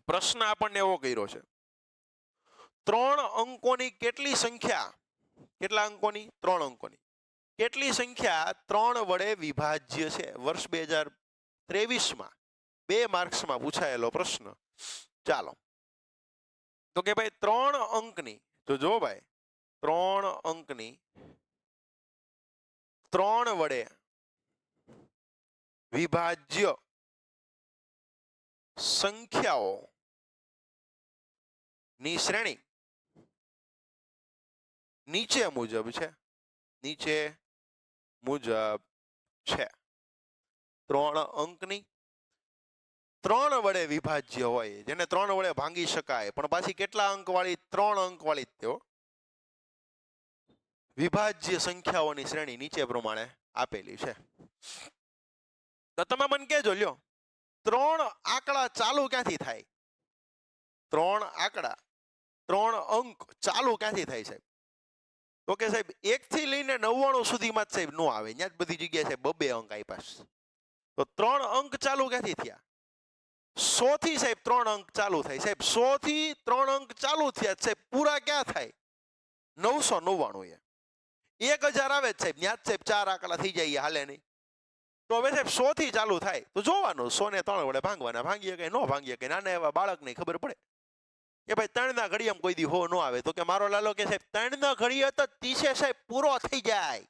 પ્રશ્ન આપણને એવો કર્યો છે, 3 અંકોની કેટલી સંખ્યા, કેટલા અંકોની? 3 અંકોની કેટલી સંખ્યા 3 વડે વિભાજ્ય છે? વર્ષ 2023માં 2 માર્ક્સમાં પૂછાયેલો પ્રશ્ન. ચાલો, તો કે ભાઈ 3 અંકની, તો જો ભાઈ 3 અંકની 3 વડે વિભાજ્ય સંખ્યાઓ ની શ્રેણી નીચે મુજબ છે. નીચે મુજબ છે. 3 અંકની 3 વડે વિભાજ્ય હોય, જેને 3 વડે ભાંગી શકાય, પણ પાછી કેટલા અંક વાળી? 3 અંક વાળી તેઓ વિભાજ્ય સંખ્યાઓની શ્રેણી નીચે પ્રમાણે આપેલી છે. તો તમે મને કહેજો, લ્યો 3 આંકડા ચાલુ ક્યાંથી થાય? 3 આંકડા 3 અંક ચાલુ ક્યાંથી થાય સાહેબ? તો કે સાહેબ 1 થી લઈને 99 સુધીમાં જ સાહેબ નો આવે, ત્યાં જ બધી જગ્યાએ સાહેબ 2 અંક આપ્યા છે. તો 3 અંક ચાલુ ક્યાંથી થયા? 100 થી સાહેબ 3 અંક ચાલુ થાય સાહેબ. 100 થી 3 અંક ચાલુ થયા સાહેબ, પૂરા ક્યાં થાય? 999. 1000 આવે જ સાહેબ, ત્યાં જ સાહેબ 4 આંકડા થઈ જાય, હાલે નહીં. તો હવે સાહેબ 100 થી ચાલુ થાય તો જોવાનું 100 ને 3 વડે ભાંગવાના, ભાંગીએ કઈ ન ભાંગીએ કઈ. નાના એવા બાળકને ખબર પડે કે ભાઈ 3 ના ઘડિયામાં કોઈ દી હો ન આવે, તો કે મારો લાલો કે સાહેબ 3 ના ઘડિયો તો 30 સાહેબ પૂરો થઈ જાય.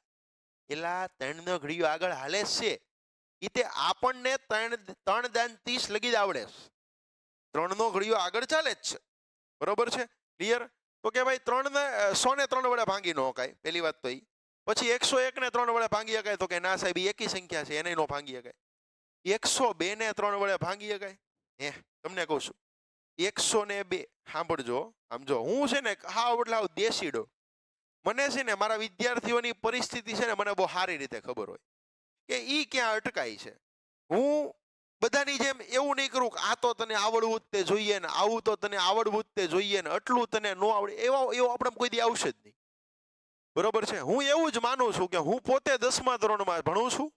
એલા 3 નો ઘડિયો આગળ હાલે છે, ઈ તે આપણને 3 દાન 30 લગી જ આવડે છે. 3 નો ઘડિયો આગળ ચાલે જ છે, બરોબર છે? ક્લિયર? તો કે ભાઈ 100 ને 3 વડે ભાંગી ન શકાય, પહેલી વાત તો ઈ. પછી 101 ને 3 વડે ભાંગી શકાય, તો કે ના સાહેબ ઈ એકી સંખ્યા છે, એને નો ભાંગી શકાય. 102 ને 3 વડે ભાંગી શકાય? તમને કહું છું, 102 સાંભળજો. આમ જો હું છે ને હાવ એટલે હાવ દેશીડો, મને છે ને મારા વિદ્યાર્થીઓની પરિસ્થિતિ છે ને મને બહુ સારી રીતે ખબર હોય કે ઈ ક્યાં અટકાય છે. હું બધાની જેમ એવું નહીં કરું કે આ તો તને આવડવું જ તે જોઈએ ને, આવું તો તને આવડવું જ તે જોઈએ ને, આટલું તને ન આવડે, એવો આપણે કોઈ દી આવશે જ નહીં, બરોબર છે? હું એવું જ માનું છું કે હું પોતે 10મા ધોરણમાં ભણું છું,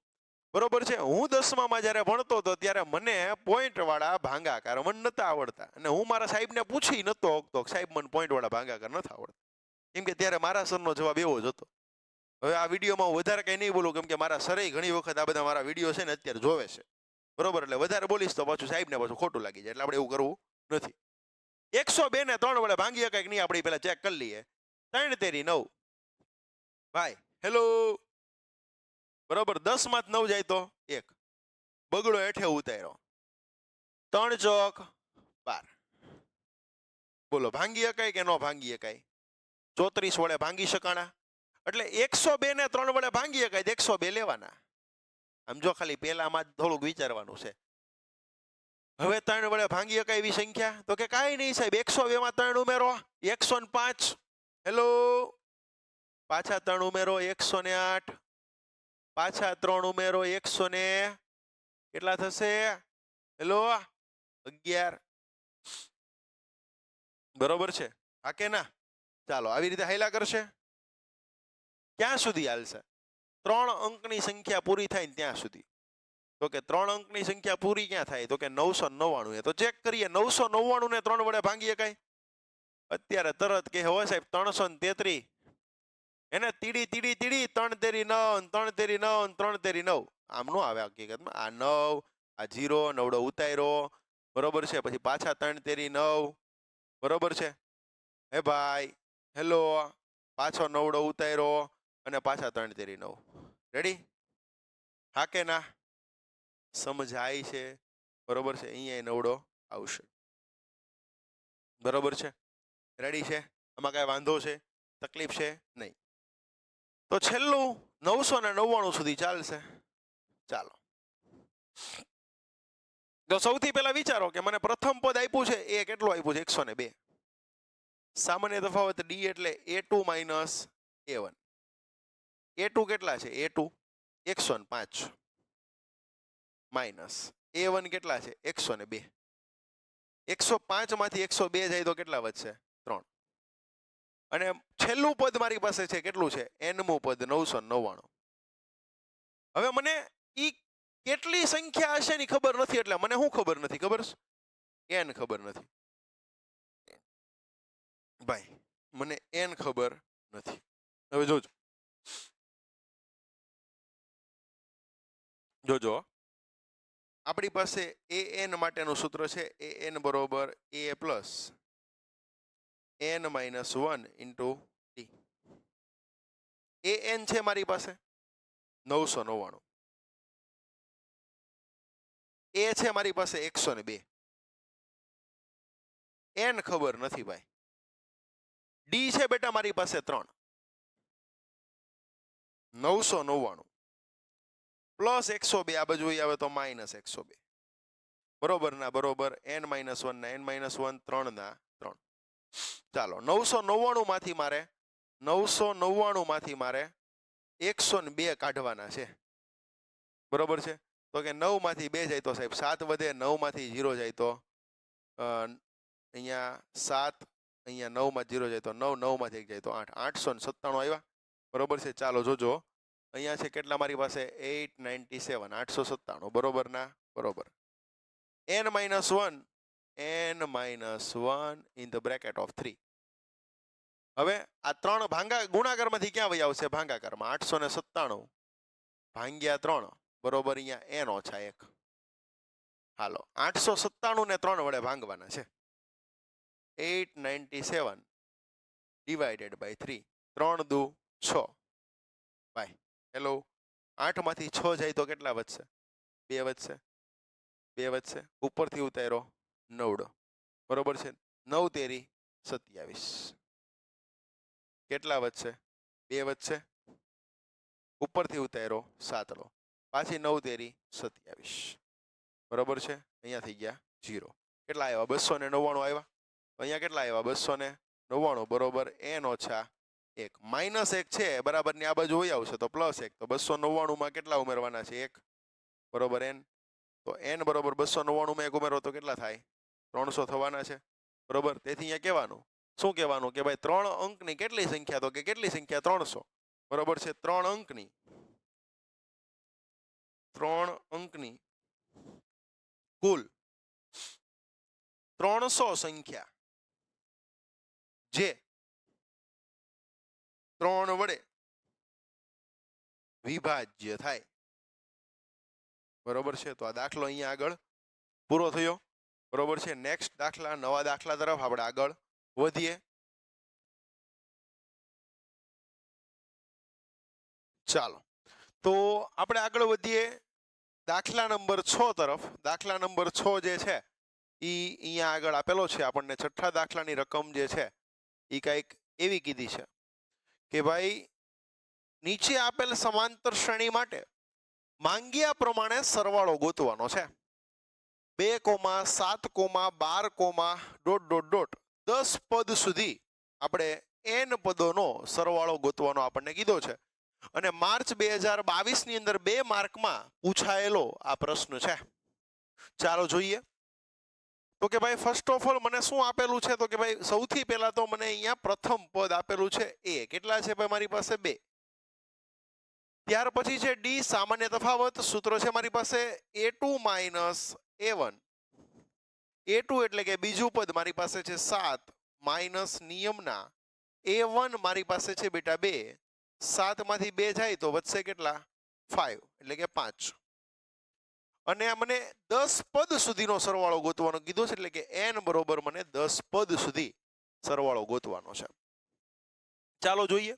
બરોબર છે? હું 10મામાં જ્યારે ભણતો હતો ત્યારે મને પોઈન્ટ વાળા ભાંગાકાર મને નતા આવડતા, અને હું મારા સાહેબને પૂછી નતો શકતો, સાહેબ મને પોઈન્ટ વાળા ભાંગાકાર નથી આવડતા, કેમ કે ત્યારે મારા સરનો જવાબ એવો જ હતો. હવે આ વિડીયોમાં હું વધારે કઈ નહીં બોલું, કેમ કે મારા સરે ઘણી વખત આ બધા મારા વિડીયો છે ને અત્યારે જોવે છે, બરોબર? એટલે વધારે બોલીશ તો પાછું સાહેબને પાછું ખોટું લાગી જાય, એટલે આપણે એવું કરવું નથી. 102 ને 3 વડે ભાંગી શકાય કે નહીં આપણે પેલા ચેક કરી લઈએ. 3 તેરી 9 ભાઈ, હેલો, બરોબર? 10 માં 9 જાય તો 1 બગડો હેઠે ઉતાર્યો, 3 ચોક 12. બોલો ભાંગી શકાય કે ન ભાંગી શકાય? 34 વડે ભાંગી શકાણા, એટલે 102 ને 3 વડે ભાંગી શકાય, 102 લેવાના. આમ જો ખાલી પેલામાં જ થોડુંક વિચારવાનું છે. હવે 3 વડે ભાંગી શકાય એવી સંખ્યા, તો કે કાંઈ નહીં સાહેબ, 102 માં 3 ઉમેરો 105. હેલો, પાછા 3 ઉમેરો 108, પાછા 3 ઉમેરો 100 ને કેટલા થશે? હેલો, 11. બરોબર છે? હા કે ના? ચાલો, આવી રીતે હાઈલા કરશે. ક્યાં સુધી હાલશે? 3 અંકની સંખ્યા પૂરી થાય ને ત્યાં સુધી. તો કે 3 અંકની સંખ્યા પૂરી ક્યાં થાય? તો કે 999. તો ચેક કરીએ, 999 ને 3 વડે ભાંગી શકાય? અત્યારે તરત કે હોય સાહેબ 333, એને તીડી તીડી તીડી 3 તેરી 9, 3 તેરી 9, 3 તેરી 9. આમ નો આવે હકીકતમાં. આ 9, આ 0 9 ઉતાર્યો, બરોબર છે? પછી પાછા 3 તેરી 9, બરોબર છે? હે ભાઈ, હેલો, પાછો 9 ઉતાર્યો અને પાછા 3 તેરી 9. રેડી? હા કે ના? સમજાય છે? બરોબર છે? અહીંયા 9 આવશે, બરોબર છે? રેડી છે? આમાં કઈ વાંધો છે, તકલીફ છે નહીં? તો છેલ્લું 999 સુધી ચાલશે. ચાલો, તો સૌથી પહેલા વિચારો કે મને પ્રથમ પદ આપ્યું છે એ કેટલું આપ્યું છે? 102. સામાન્ય તફાવત ડી એટલે a2 માઇનસ a1. a2 કેટલા છે? a2 105 માઇનસ a1 કેટલા છે? 102. 105 માંથી 102 જાય તો કેટલા વધશે? 3. અને છેલ્લું પદ મારી પાસે છે કેટલું છે nમું પદ 999. હવે મને ઈ કેટલી સંખ્યા હશે ની ખબર નથી, એટલે મને શું ખબર નથી ખબર છે? n ખબર નથી ભાઈ, મને n ખબર નથી. હવે જોજો જોજો આપણી પાસે an માટેનું સૂત્ર છે an બરોબર a plus n minus 1 into t. an છે મારી પાસે 999, a છે મારી પાસે 102, n ખબર નથી ભાઈ. d છે બેટા મારી પાસે 3, 999 પ્લસ 102 આ બાજુ આવે તો માઇનસ 102. બરોબર ના બરોબર, n માઇનસ 1 ના n માઇનસ 1 3 ના 3. ચાલો 999 માંથી મારે 102 કાઢવાના છે. બરોબર છે? તો કે 9 માંથી 2 જાય તો સાહેબ 7 વધે, 9 માંથી 0 જાય તો અહીંયા 7, અહીંયા 9 માં 0 જાય તો 9, 9 માંથી 1 જાય તો 8, 897 આવ્યા. બરોબર છે? ચાલો જોજો અહીંયા છે કેટલા મારી પાસે 897, 897. બરોબર ના બરોબર. n minus 1 in the bracket of 3. હવે આ 3 ગુણાકારમાંથી ક્યાં વહી આવશે? ભાગાકારમાં. 897 ભાગ્યા 3 બરોબર અહીંયા n ઓછા 1. હાલો 897 ને 3 વડે ભાંગવાના છે. 897 ડિવાઇડેડ બાય 3. 3 દુ 6 ભાઈ. હેલો 8 માંથી 6 જાય તો કેટલા વધશે? 2 વધશે. 2 વધશે. ઉપરથી ઉતાર્યો 9. બરોબર છે? 9 તેરી 27. કેટલા વધશે? 2 વધશે. ઉપરથી ઉતાર્યો 7. પાછી 9 તેરી 27. બરોબર છે? અહીંયા થઈ ગયા 0. કેટલા આવ્યા? 299 આવ્યા. અહીંયા કેટલા આવ્યા? 299. બરોબર n ઓછા 1. માઇનસ 1 છે બરાબર ની આ બાજુ હોય આવશે તો પ્લસ 1. તો 299 માં કેટલા ઉમેરવાના છે? 1. બરોબર n. તો n બરોબર 299 માં 1 ઉમેરો તો કેટલા થાય? 300 થવાના છે. બરોબર? તેથી અહીંયા કહેવાનું શું કહેવાનું કે ભાઈ 3 અંકની કેટલી સંખ્યા? તો કે કેટલી સંખ્યા? 300. બરોબર છે? 3 અંકની કુલ 300 સંખ્યા જે 3 વડે વિભાજ્ય થાય. બરોબર છે? તો આ દાખલો અહીંયા આગળ પૂરો થયો. બરોબર છે? નેક્સ્ટ દાખલા, નવા દાખલા તરફ આપણે આગળ વધીએ. ચાલો તો આપણે આગળ વધીએ દાખલા નંબર 6 તરફ. દાખલા નંબર 6 જે છે ઈ અહીંયા આગળ આપેલો છે આપણને. છઠ્ઠા દાખલાની રકમ જે છે ઈ કંઈક એવી કીધી છે કે ભાઈ નીચે આપેલ સમાંતર શ્રેણી માટે માંગ્યા પ્રમાણે સરવાળો ગોતવાનો છે. 2, 7, 12, ... 10 પદ સુધી આપણે n પદોનો સરવાળો ગોતવાનો આપણને કીધો છે. અને માર્ચ 2022 ની અંદર 2 માર્કમાં પૂછાયેલો આ પ્રશ્ન છે. ચાલો જોઈએ. તો કે ભાઈ ફર્સ્ટ ઓફ ઓલ મને શું આપેલું છે? તો કે ભાઈ સૌથી પહેલા તો મને અહીંયા પ્રથમ પદ આપેલું છે a. કેટલા છે ભાઈ મારી પાસે? 2. ત્યાર પછી છે d, સામાન્ય તફાવત. સૂત્ર છે મારી પાસે a2 માઇનસ a1. a2 એટલે કે બીજું પદ મારી પાસે છે 7 માઇનસ નિયમના a1 મારી પાસે છે બેટા 2. 7 માંથી 2 જાય તો વધશે કેટલા? 5 એટલે કે 5. અને મને 10 પદ સુધીનો સરવાળો ગોતવાનો કીધો છે, એટલે કે n બરોબર મને 10 પદ સુધી સરવાળો ગોતવાનો છે. ચાલો જોઈએ.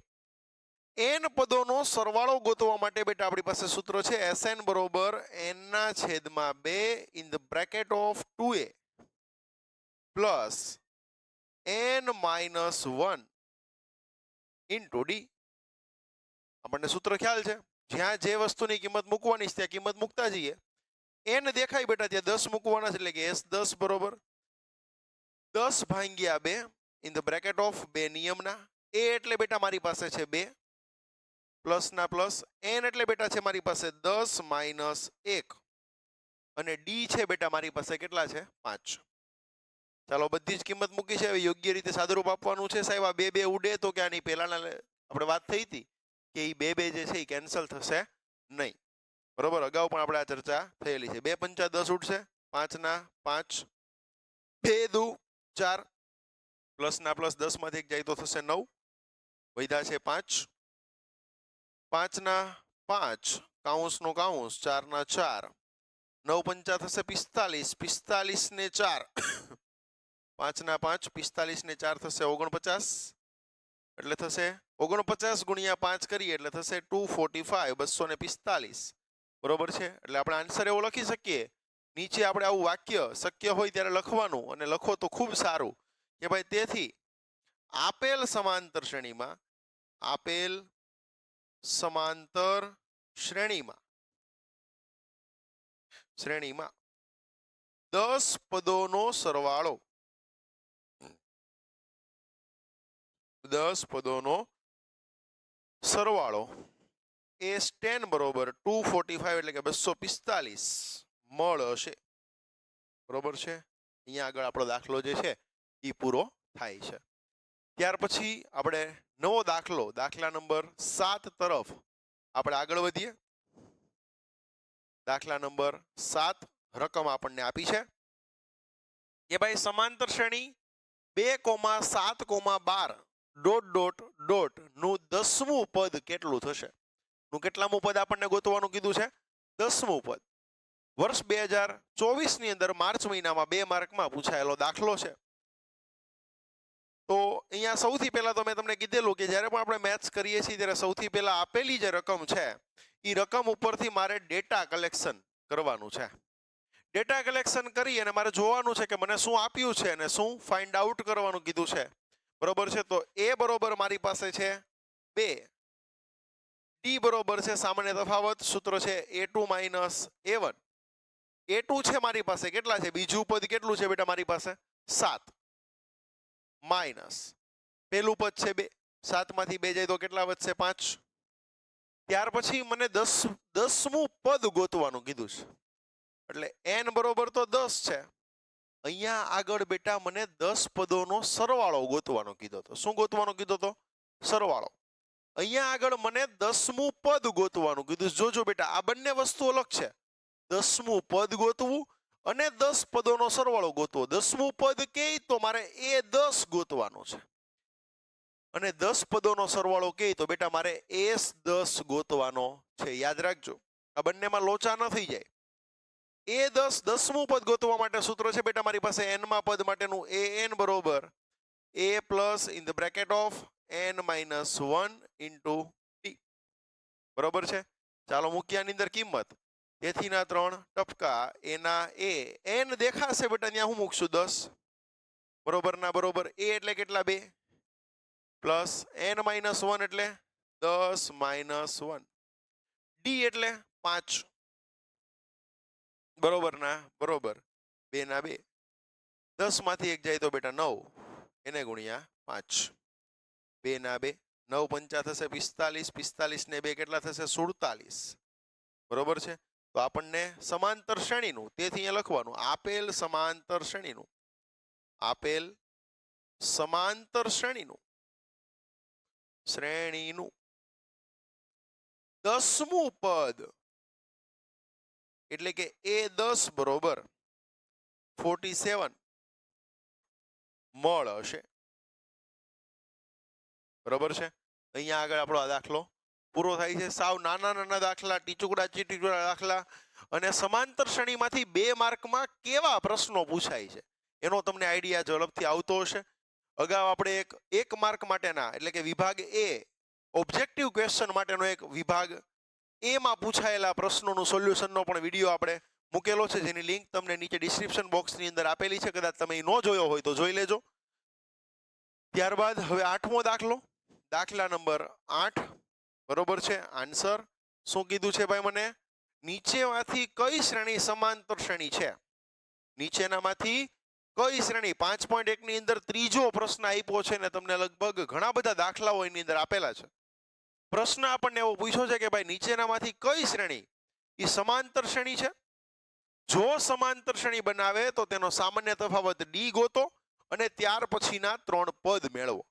n પદોનો સરવાળો ગોતવા માટે બેટા આપણી પાસે સૂત્ર છે Sn બરોબર n ના છેદમાં 2 in the bracket of 2a plus n minus 1 into d. આપણને સૂત્ર ખ્યાલ છે. જ્યાં જે વસ્તુની કિંમત મૂકવાની છે ત્યાં કિંમત મૂકતા જઈએ. n દેખાય બેટા ત્યાં 10 મૂકવાના છે, એટલે કે S10 બરોબર 10 ભાગ્યા 2 ઇન ધ બ્રેકેટ ઓફ 2 નિયમના. a એટલે બેટા મારી પાસે છે 2 પ્લસ ના પ્લસ. n એટલે બેટા છે મારી પાસે 10 માઇનસ 1 અને d છે બેટા મારી પાસે કેટલા છે? 5. ચાલો બધી જ કિંમત મૂકી છે, હવે યોગ્ય રીતે સાદુરૂપ આપવાનું છે સાહેબ. આ બે બે ઉડે તો કે આની પહેલાના આપણે વાત થઈ હતી કે એ બે બે જે છે એ કેન્સલ થશે નહીં. બરોબર, અગાઉ પણ આપણે આ ચર્ચા થયેલી છે. 2 પંચા 10 ઉડશે, 5 ના 5, 2 દુ 4, પ્લસ ના પ્લસ 10 માંથી એક જાય તો થશે 9, વધ્યા છે 5, 5 ના 5, કાઉન્સ નો કાઉન્સ, 4 ના 4, 9 પંચા થશે 45, 45 ને 4, 5 ના 5, 45 ને 4 થશે 49, એટલે થશે 49 ગુણ્યા 5 કરીએ એટલે થશે 245, 245. બરોબર છે, એટલે આપણે આન્સર એવો લખી શકીએ. નીચે આપણે આવું વાક્ય શક્ય હોય ત્યારે લખવાનું, અને લખો તો ખૂબ સારું કે ભાઈ તેથી આપેલ સમાંતર શ્રેણીમાં, આપેલ સમાંતર શ્રેણીમાં 10 પદોનો સરવાળો, 10 પદોનો સરવાળો S10 બરોબર 245 એટલે કે 245 મળશે. બરોબર છે, અહીંયા આગળ આપણો દાખલો જે છે એ પૂરો થાય છે. ત્યાર પછી આપણે નવો દાખલો, દાખલા નંબર 7 તરફ આપણે આગળ વધીએ. દાખલા નંબર 7, રકમ આપણને આપી છે કે ભાઈ સમાંતર શ્રેણી 2,7,12 ડોટ ડોટ ડોટ નું 10મું પદ કેટલું થશે? નું કેટલામું પદ આપણને ગોતવાનું કીધું છે? 10મું પદ. વર્ષ 2024 ની અંદર માર્ચ મહિનામાં 2 માર્કમાં પૂછાયેલો દાખલો છે. તો અહીંયા સૌથી પહેલા તો મેં તમને કીધેલું કે જ્યારે પણ આપણે મેથ્સ કરીએ છીએ ત્યારે સૌથી પહેલા આપેલી જે રકમ છે એ રકમ ઉપરથી મારે ડેટા કલેક્શન કરવાનું છે. ડેટા કલેક્શન કરી અને મારે જોવાનું છે કે મને શું આપ્યું છે અને શું ફાઇન્ડ આઉટ કરવાનું કીધું છે. બરોબર છે, તો એ બરોબર મારી પાસે છે 2, ડી બરોબર છે સામાન્ય તફાવત, સૂત્ર છે A2 માઇનસ A1. A2 છે મારી પાસે, કેટલા છે? બીજું પદ કેટલું છે બેટા મારી પાસે? 7, માઇનસ પેલું પદ છે 2, 7 માંથી 2 જાય તો કેટલા વધશે? 5. ત્યાર પછી મને 10મું પદ ગોતવાનું કીધું છે, એટલે n બરોબર તો 10 છે. અહીંયા આગળ બેટા મને 10 પદોનો સરવાળો ગોતવાનો કીધો હતો. શું ગોતવાનો કીધો હતો? સરવાળો. અહીંયા આગળ મને 10મું પદ ગોતવાનું કીધું. જોજો બેટા આ બંને વસ્તુ અલગ છે. 10મું પદ ગોતવું અને 10 પદોનો સરવાળો ગોતવો. 10મું પદ કે તો મારે A10 ગોતવાનું છે, અને 10 પદોનો સરવાળો કે તો બેટા મારે S10 ગોતવાનો છે. યાદ રાખજો, આ બંનેમાં લોચા ન થઈ જાય. A10 10મું પદ ગોતવા માટે સૂત્ર છે બેટા મારી પાસે n માં પદ માટેનું an બરોબર a plus in the bracket of n minus 1 into t. બરોબર છે, ચાલો મૂક્યાની અંદર કિંમત. તેથી ના 3 ટપકા એના a n દેખાશે બેટા, ત્યાં હું મૂકશું 10. બરોબર ના બરોબર, a એટલે કેટલા? 2 પ્લસ n માઇનસ 1 એટલે 10 માઇનસ 1, d એટલે 5. બરોબર ના બરોબર, 2 ના 2, 10 માંથી 1 જાય તો બેટા 9, એને ગુણ્યા 5. 2 ના 2, 9 પંચા થશે 45, 45 ને 2 કેટલા થશે? 47. બરોબર છે, તો આપણને સમાંતર શ્રેણીનું, તેથી અહીંયા લખવાનું આપેલ સમાંતર શ્રેણીનું, આપેલ સમાંતર શ્રેણીનું 10મું પદ એટલે કે A10 બરોબર 47 મળશે. બરોબર છે, અહીંયા આગળ આપણો આ દાખલો પૂરો થાય છે. સાવ નાના નાના દાખલા, ટીચુકડા ચીટીકડા દાખલા, અને સમાંતર શ્રેણીમાંથી 2 માર્કમાં કેવા પ્રશ્નો પૂછાય છે એનો તમને આઈડિયા ઝડપથી આવતો હશે. અગાઉ આપણે એક માર્ક માટેના એટલે કે વિભાગ A ઓબ્જેક્ટિવ ક્વેશ્ચન માટેનો એક વિભાગ A માં પૂછાયેલા પ્રશ્નોનું સોલ્યુશનનો પણ વિડીયો આપણે મૂકેલો છે, જેની લિંક તમને નીચે ડિસ્ક્રિપ્શન બોક્સની અંદર આપેલી છે. કદાચ તમે ન જોયો હોય તો જોઈ લેજો. ત્યારબાદ હવે 8મો દાખલો, દાખલા નંબર 8. બરોબર છે, આન્સર શું કીધું છે ભાઈ મને? નીચેમાંથી કઈ શ્રેણી સમાંતર શ્રેણી છે? નીચેનામાંથી કઈ શ્રેણી? 5.1 ની અંદર ત્રીજો પ્રશ્ન આપ્યો છે ને તમને લગભગ ઘણા બધા દાખલાઓ એની અંદર આપેલા છે. પ્રશ્ન આપણને એવો પૂછ્યો છે કે ભાઈ નીચેનામાંથી કઈ શ્રેણી એ સમાંતર શ્રેણી છે? જો સમાંતર શ્રેણી બનાવે તો તેનો સામાન્ય તફાવત ડી ગોતો અને ત્યાર પછીના 3 પદ મેળવો.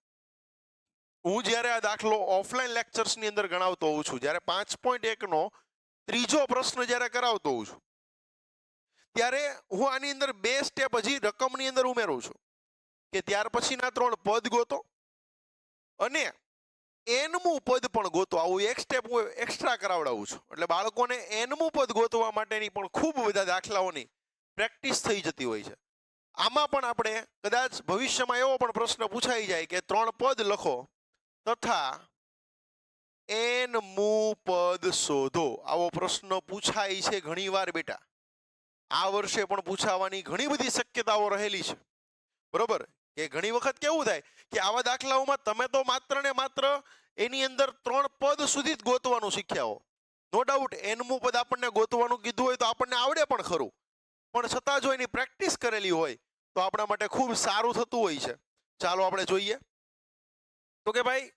હું જ્યારે આ દાખલો ઓફલાઈન લેક્ચર્સ ની અંદર ગણાવતો હોઉં છું, જ્યારે 5.1 નો ત્રીજો પ્રશ્ન જ્યારે કરાવતો હોઉં છું, ત્યારે હું આની અંદર 2 સ્ટેપ હજી રકમની અંદર ઉમેરું છું કે ત્યાર પછીના 3 પદ ગોતો અને એનમું પદ પણ ગોતો. આવું એક સ્ટેપ હું એક્સ્ટ્રા કરાવડાવું છું, એટલે બાળકોને એનમું પદ ગોતવા માટેની પણ ખૂબ બધા દાખલાઓની પ્રેક્ટિસ થઈ જતી હોય છે. આમાં પણ આપણે કદાચ ભવિષ્યમાં એવો પણ પ્રશ્ન પૂછાઈ જાય કે 3 પદ લખો તથા એનમું પદ શોધો. આવો પ્રશ્ન પૂછાય છે ઘણીવાર બેટા. આ વર્ષે પણ પૂછાવાની ઘણી બધી શક્યતાઓ રહેલી છે, બરોબર? કે ઘણી વખત કેવું થાય કે આવા દાખલાઓમાં તમે તો માત્ર ને માત્ર એની અંદર 3 પદ સુધી જ ગોતવાનું શીખ્યા હો. નો ડાઉટ એનમું પદ આપણને ગોતવાનું કીધું હોય તો આપણને આવડે પણ ખરું, પણ છતાં જો એની પ્રેક્ટિસ કરેલી હોય તો આપણા માટે ખૂબ સારું થતું હોય છે. ચાલો આપણે જોઈએ તો કે ભાઈ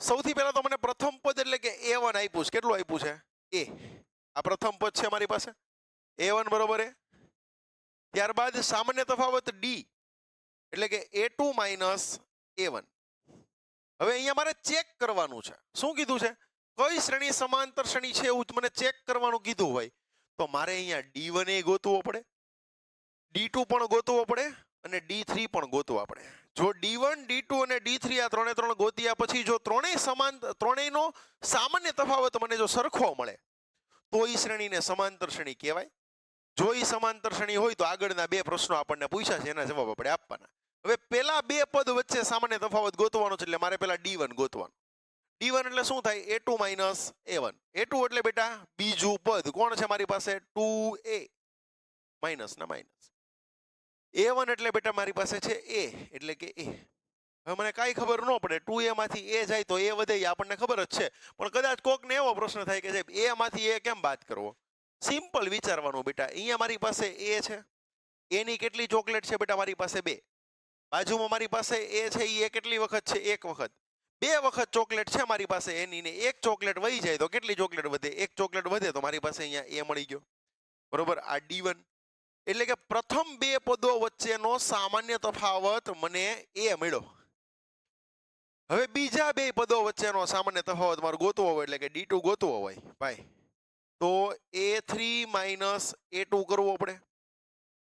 સૌથી પહેલા તો મને પ્રથમ પદ એટલે કે a1 આપ્યું છે. કેટલું આપ્યું છે? a. આ પ્રથમ પદ છે મારી પાસે, a1 બરોબર એ. ત્યારબાદ સામાન્ય તફાવત d એટલે કે a2 માઇનસ a1. હવે અહીંયા મારે ચેક કરવાનું છે. શું કીધું છે? કઈ શ્રેણી સમાંતર શ્રેણી છે એવું મને ચેક કરવાનું કીધું હોય તો મારે અહીંયા d1 એ ગોતવો પડે, d2 પણ ગોતવો પડે અને d3 પણ ગોતવા પડે. જો d1 d2 અને d3 આ ત્રણે ત્રણ ગોત્યા પછી જો ત્રણેયનો સામાન્ય તફાવત મને જો સરખો મળે તો એ શ્રેણીને સમાંતર શ્રેણી કહેવાય. જો એ સમાંતર શ્રેણી હોય તો આગળના 2 પ્રશ્નો આપણને પૂછ્યા છે એના જવાબ આપણે આપવાના. હવે પેલા 2 પદ વચ્ચે સામાન્ય તફાવત ગોતવાનો છે એટલે મારે પેલા d1 ગોતવાનું. d1 એટલે શું થાય? a2 minus a1. a2 એટલે બેટા બીજું પદ. કોણ છે મારી પાસે? 2a માઇનસ ના માઇનસ. a1 એટલે બેટા મારી પાસે છે a એટલે કે a. હવે મને કાંઈ ખબર ન પડે, 2a માંથી a જાય તો a વધે, આપણને ખબર જ છે, પણ કદાચ કોકને એવો પ્રશ્ન થાય કે સાહેબ a માંથી a કેમ બાદ કરવો? સિમ્પલ વિચારવાનું બેટા. અહીંયા મારી પાસે a છે, એની કેટલી ચોકલેટ છે બેટા? મારી પાસે 2. બાજુમાં મારી પાસે a છે, એ કેટલી વખત છે? 1 વખત. 2 વખત ચોકલેટ છે મારી પાસે એની ને 1 ચોકલેટ વહી જાય તો કેટલી ચોકલેટ વધે? 1 ચોકલેટ વધે તો મારી પાસે અહીંયા a મળી ગયો, બરોબર? આ d1 એટલે કે પ્રથમ 2 પદો વચ્ચેનો સામાન્ય તફાવત મને a મળ્યો. હવે બીજા 2 પદો વચ્ચેનો સામાન્ય તફાવત મારે ગોતવો હોય એટલે કે d2 ગોતવો હોય ભાઈ તો a3 માઇનસ a2 કરવો પડે.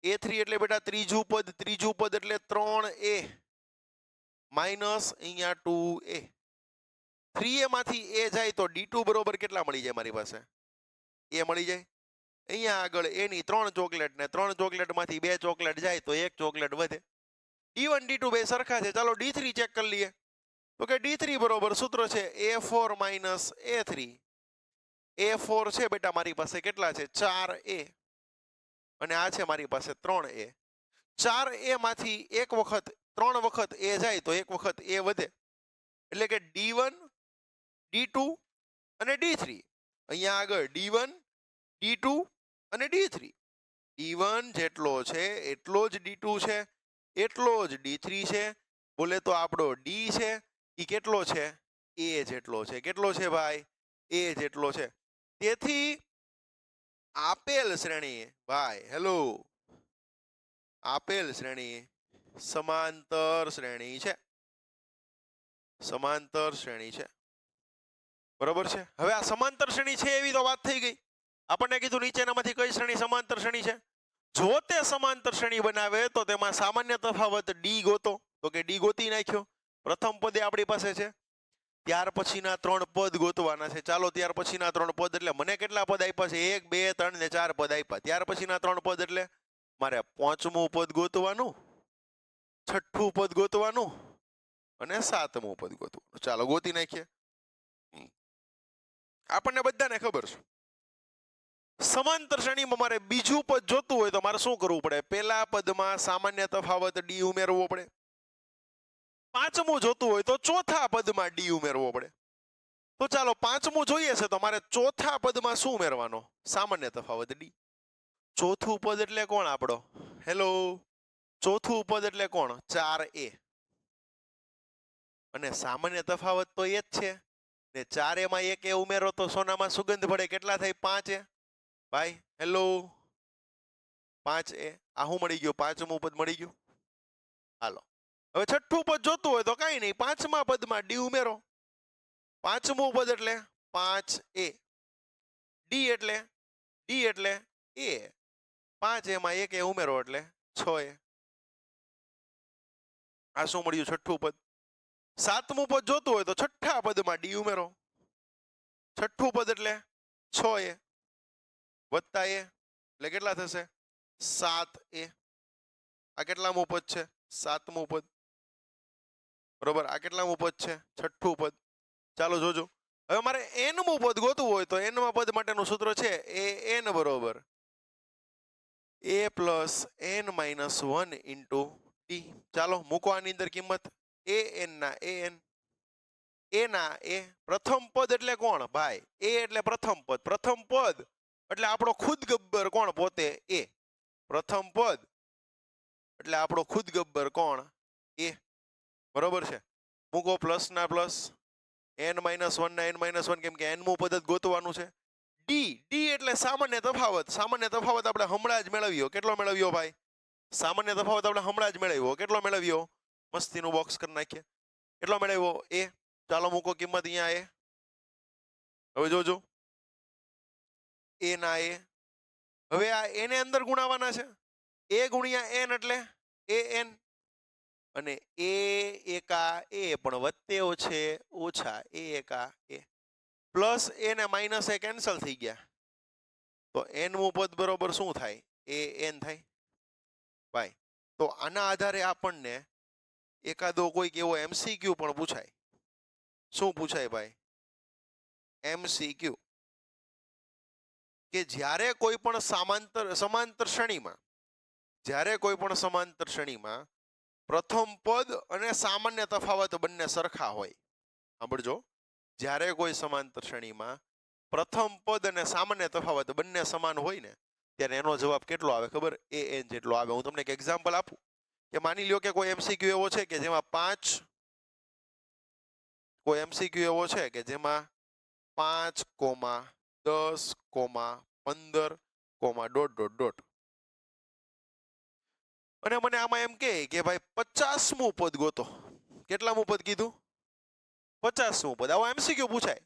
a3 એટલે બેટા ત્રીજું પદ એટલે 3a માઇનસ અહીંયા 2a. 3a માંથી a જાય તો d2 બરોબર કેટલા મળી જાય મારી પાસે? a મળી જાય. અહીંયા આગળ એની 3 ચોકલેટ ને 3 ચોકલેટ માંથી 2 ચોકલેટ જાય તો 1 ચોકલેટ વધે. d1 d2 બે સરખા છે. ચાલો d3 ચેક કરી લઈએ તો કે d3 બરોબર સૂત્ર છે a4 માઇનસ a3. a4 છે બેટા મારી પાસે કેટલા છે? 4a અને આ છે મારી પાસે 3a. 4a માંથી 1 વખત 3 વખત a જાય તો 1 વખત a વધે એટલે કે d1 d2 અને d3. અહીંયા આગળ d1 d2 અને d3. d1 જેટલો છે એટલો જ d2 છે, એટલો જ d3 છે. બોલે તો આપણો d છે એ કેટલો છે? a જેટલો છે. કેટલો છે ભાઈ? a જેટલો છે. તેથી આપેલ શ્રેણી ભાઈ હેલો આપેલ શ્રેણી સમાંતર શ્રેણી છે. સમાંતર શ્રેણી છે, બરોબર છે? હવે આ સમાંતર શ્રેણી છે એવી તો વાત થઈ ગઈ. આપણને કીધું નીચેનામાંથી કઈ શ્રેણી સમાંતર શ્રેણી છે? જો તે સમાંતર શ્રેણી બનાવે તો તેમાં સામાન્ય તફાવત d ગોતો. તો કે d ગોતી નાખ્યો. પ્રથમ પદે આપણી પાસે છે. ત્યાર પછીના 3 પદ ગોતવાના છે. ચાલો ત્યાર પછીના 3 પદ એટલે મને કેટલા પદ આપ્યા છે? 1 2 3 ને 4 પદ આપ્યા. ત્યાર પછીના 3 પદ એટલે મારે 5મું પદ ગોતવાનું, 6ઠું પદ ગોતવાનું અને 7મું પદ ગોતવાનું. ચાલો ગોતી નાખીએ. આપણને બધાને ખબર છે સમાંતર શ્રેણીમાં મારે બીજું પદ જોતું હોય તો મારે શું કરવું પડે? પેલા પદમાં સામાન્ય તફાવત d ઉમેરવો પડે. 5મું જોતું હોય તો ચોથા પદમાં d ઉમેરવો પડે. તો ચાલો 5મું જોઈએ છે તો મારે ચોથા પદમાં શું ઉમેરવાનો? સામાન્ય તફાવત d. ચોથું પદ એટલે કોણ આપણો? હેલો, ચોથું પદ એટલે કોણ? 4a અને સામાન્ય તફાવત તો એ જ છે ને. 4a માં 1 ઉમેરો તો સોનામાં સુગંધ પડે. કેટલા થાય? 5a ભાઈ હેલો. 5a આ શું મળી ગયું? પાંચમું પદ મળી ગયું. હાલો હવે છઠ્ઠું પદ જોતું હોય તો કાંઈ નહીં, પાંચમા પદમાં ડી ઉમેરો. પાંચમું પદ એટલે 5a, ડી એટલે a, 5a માં 1a ઉમેરો એટલે 6a. આ શું મળ્યું? છઠ્ઠું પદ. સાતમું પદ જોતું હોય તો છઠ્ઠા પદમાં ડી ઉમેરો. છઠ્ઠું પદ એટલે 6a વત્તા a એટલે કેટલા થશે? 7a. આ કેટલામું પદ છે? સાતમું પદ. બરોબર, આ કેટલામું પદ છે? છઠ્ઠું પદ. ચાલો જોજો. હવે મારે n-મું પદ ગોતવું હોય તો n-મા પદ માટેનું સૂત્ર છે an બરોબર a plus n minus 1 into d. ચાલો મૂકો આની અંદર કિંમત. an ના an, a ના a. પ્રથમ પદ એટલે કોણ ભાઈ? a એટલે પ્રથમ પદ. પ્રથમ પદ એટલે આપણો ખુદ ગબ્બર કોણ? પોતે a. પ્રથમ પદ એટલે આપણો ખુદ ગબ્બર કોણ? a. બરોબર છે. મૂકો પ્લસ ના પ્લસ, n માઇનસ 1 ના n માઇનસ 1, કેમ કે n-મું પદ જ ગોતવાનું છે. ડી એટલે સામાન્ય તફાવત. સામાન્ય તફાવત આપણે હમણાં જ મેળવ્યો. કેટલો મેળવ્યો ભાઈ? સામાન્ય તફાવત આપણે હમણાં જ મેળવ્યો. કેટલો મેળવ્યો? મસ્તીનું બોક્સ કરી નાખીએ. કેટલો મેળવ્યો? a. ચાલો મૂકો કિંમત અહીંયા a. હવે જોજો a ના a. હવે આ a ને અંદર ગુણાવાના છે. a ગુણ્યા n એટલે an, અને a એકા a પણ વત્તેઓ છે ઓછા a એકા a. પ્લસ a ને માઇનસ a કેન્સલ થઈ ગયા તો n-મું પદ બરોબર શું થાય? an થાય ભાઈ. તો આના આધારે આપણને એકાદો કોઈક એવો MCQ પણ પૂછાય. શું પૂછાય ભાઈ? MCQ કે જ્યારે કોઈ પણ સમાંતર શ્રેણીમાં પ્રથમ પદ અને સામાન્ય તફાવત બંને સરખા હોય. સાંભળજો, જ્યારે કોઈ સમાંતર શ્રેણીમાં પ્રથમ પદ અને સામાન્ય તફાવત બંને સમાન હોય ને ત્યારે એનો જવાબ કેટલો આવે ખબર? an જેટલો આવે. હું તમને એક એક્ઝામ્પલ આપું કે માની લ્યો કે કોઈ MCQ એવો છે કે જેમાં 5, કોઈ MCQ એવો છે કે જેમાં 5, 10, 15, ... અને મને આમાં એમ કે ભાઈ 50મું પદ ગોતો. કેટલામું પદ કીધું? 50મું પદ. આવો MCQ પૂછાય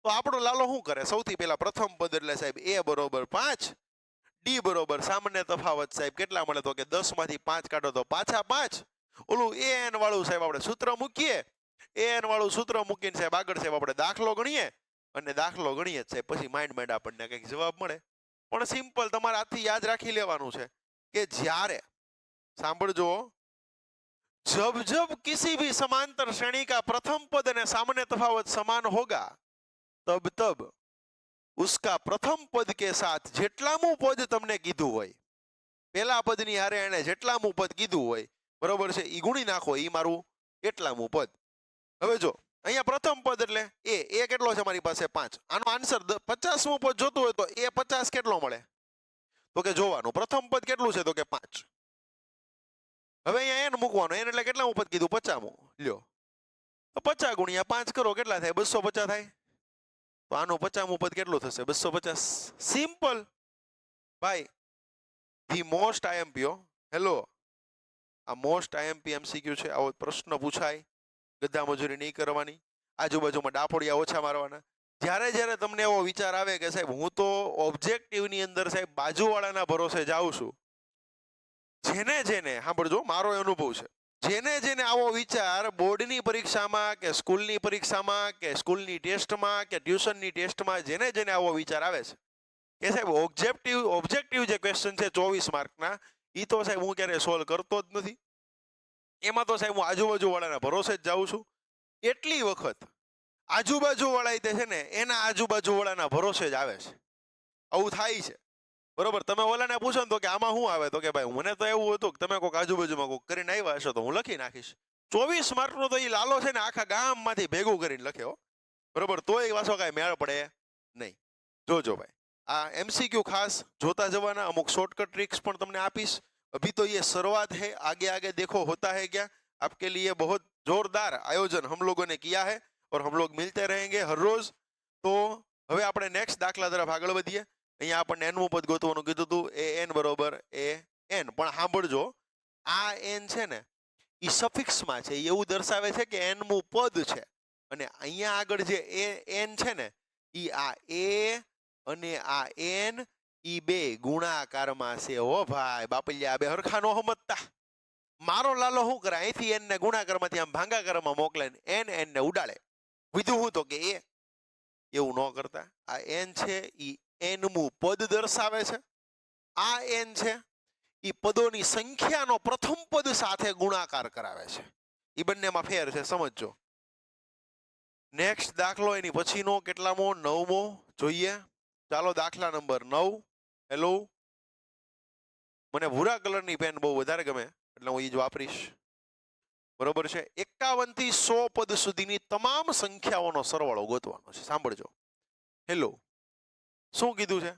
તો આપણો લાલો શું કરે? સૌથી પહેલા પ્રથમ પદ એટલે સાહેબ a બરોબર 5, d બરોબર સામાન્ય તફાવત સાહેબ કેટલા મળે? તો કે 10 માંથી 5 કાઢો તો પાછા 5. ઓલું an વાળું સાહેબ આપણે સૂત્ર મૂકીએ. an વાળું સૂત્ર મૂકીને સાહેબ આગળ સાહેબ આપણે દાખલો ગણીએ, અને દાખલો ગણીએ સાહેબ પછી માઇન્ડ આપણને કંઈક જવાબ મળે. પણ સિમ્પલ તમારે આથી યાદ રાખી લેવાનું છે કે જ્યારે, सांभळजो, जब किसी भी समांतर श्रेणी का प्रथम पद ने सामान्य तफावत समान होगा तब उसका प्रथम पद के साथ जेटलामू पद तमने कीधुं होय, पहला पदनी हारे एणे जेटलामू पद कीधुं होय बरोबर छे ई गुणी नाखो, ई मारुं एटलामू पद. हवे जो अहींया प्रथम पद एटले ए केटलो छे मारी पासे 5. आनो आंसर 50मुं पद जोतुं होय तो ए 50 केटलो मळे? तो के जोवानुं प्रथम पद केटलुं छे? तो के 5. હવે અહીંયા n મૂકવાનો. n એટલે કેટલામું પદ કીધું? 50મું. લ્યો તો 50 ગુણ્યા 5 કરો કેટલા થાય? 250 થાય. તો આનું 50મું પદ કેટલું થશે? 250. સિમ્પલ ભાઈ. The most IMP. હેલો, આ મોસ્ટ આઈએમપી MCQ છે. આવો પ્રશ્ન પૂછાય, ગધા મજૂરી નહીં કરવાની, આજુબાજુમાં ડાફોડિયા ઓછા મારવાના. જ્યારે જ્યારે તમને એવો વિચાર આવે કે સાહેબ હું તો ઓબ્જેક્ટિવની અંદર સાહેબ બાજુવાળાના ભરોસે જાઉં છું, જેને સાંભળજો, મારો અનુભવ છે, જેને આવો વિચાર બોર્ડની પરીક્ષામાં કે સ્કૂલની પરીક્ષામાં કે સ્કૂલની ટેસ્ટમાં કે ટ્યુશનની ટેસ્ટમાં જેને આવો વિચાર આવે છે કે સાહેબ ઓબ્જેક્ટિવ જે ક્વેશ્ચન છે 24 માર્કના, એ તો સાહેબ હું ક્યારે સોલ્વ કરતો જ નથી, એમાં તો સાહેબ હું આજુબાજુવાળાના ભરોસે જ જાઉં છું. એટલી વખત આજુબાજુવાળા તે છે ને એના આજુબાજુવાળાના ભરોસે જ આવે છે. આવું થાય છે બરોબર. તમે ઓલાને પૂછો ને તો કે આમાં શું આવે? તો કે ભાઈ મને તો એવું હતું કે તમે કોઈક આજુબાજુમાં કોઈક કરીને આવ્યા હશો તો હું લખી નાખીશ. 24 માર્કનો તો એ લાલો છે ને આખા ગામમાંથી ભેગું કરીને લખે હો બરોબર. તોય વાસો કાંઈ મેળ પડે નહીં. જોજો ભાઈ, આ MCQ ખાસ જોતા જવાના. અમુક શોર્ટકટ ટ્રિક્સ પણ તમને આપીશ. अभी तो ये शुरुआत है, आगे आगे देखो होता है क्या. आपके लिए बहुत जोरदार आयोजन हम लोगों ने किया है और हम लोग मिलते रहेंगे हर रोज. तो હવે આપણે નેક્સ્ટ દાખલા તરફ આગળ વધીએ. અહીંયા આપણને એનમું પદ ગોતવાનું કીધું હતું, એ એન બરોબર એ એન. પણ સાંભળજો, આ એન છે ને એ સફિક્સમાં છે, એવું દર્શાવે છે કે એનમું પદ છે. અને અહીંયા આગળ જે એ એન છે ને એ આ એ અને આ એન ઈ બે ગુણાકારમાં છે. હો ભાઈ બાપલિયા, આ બે હરખા નો સમજતા. મારો લાલો શું કરે, અહીંથી એન ને ગુણાકારમાંથી આમ ભાંગાકારમાં મોકલે, એન ને ઉડાડે. વિધું હું તો કે એ એવું ન કરતા. આ એન છે ઈ એનમું પદ દર્શાવે છે. આ એન છે ઈ પદોની સંખ્યાનો પ્રથમ પદ સાથે ગુણાકાર કરાવે છે. ઈ બંનેમાં ફેર છે, સમજજો. નેક્સ્ટ દાખલો એની પછીનો કેટલામો? 9મો જોઈએ. ચાલો દાખલા નંબર 9. હેલો, મને ભૂરા કલરની પેન બહુ વધારે ગમે એટલે હું એ જ વાપરીશ. બરોબર છે. 51 થી 100 પદ સુધીની તમામ સંખ્યાઓનો સરવાળો ગોતવાનો છે. સાંભળજો. હેલો, શું કીધું છે?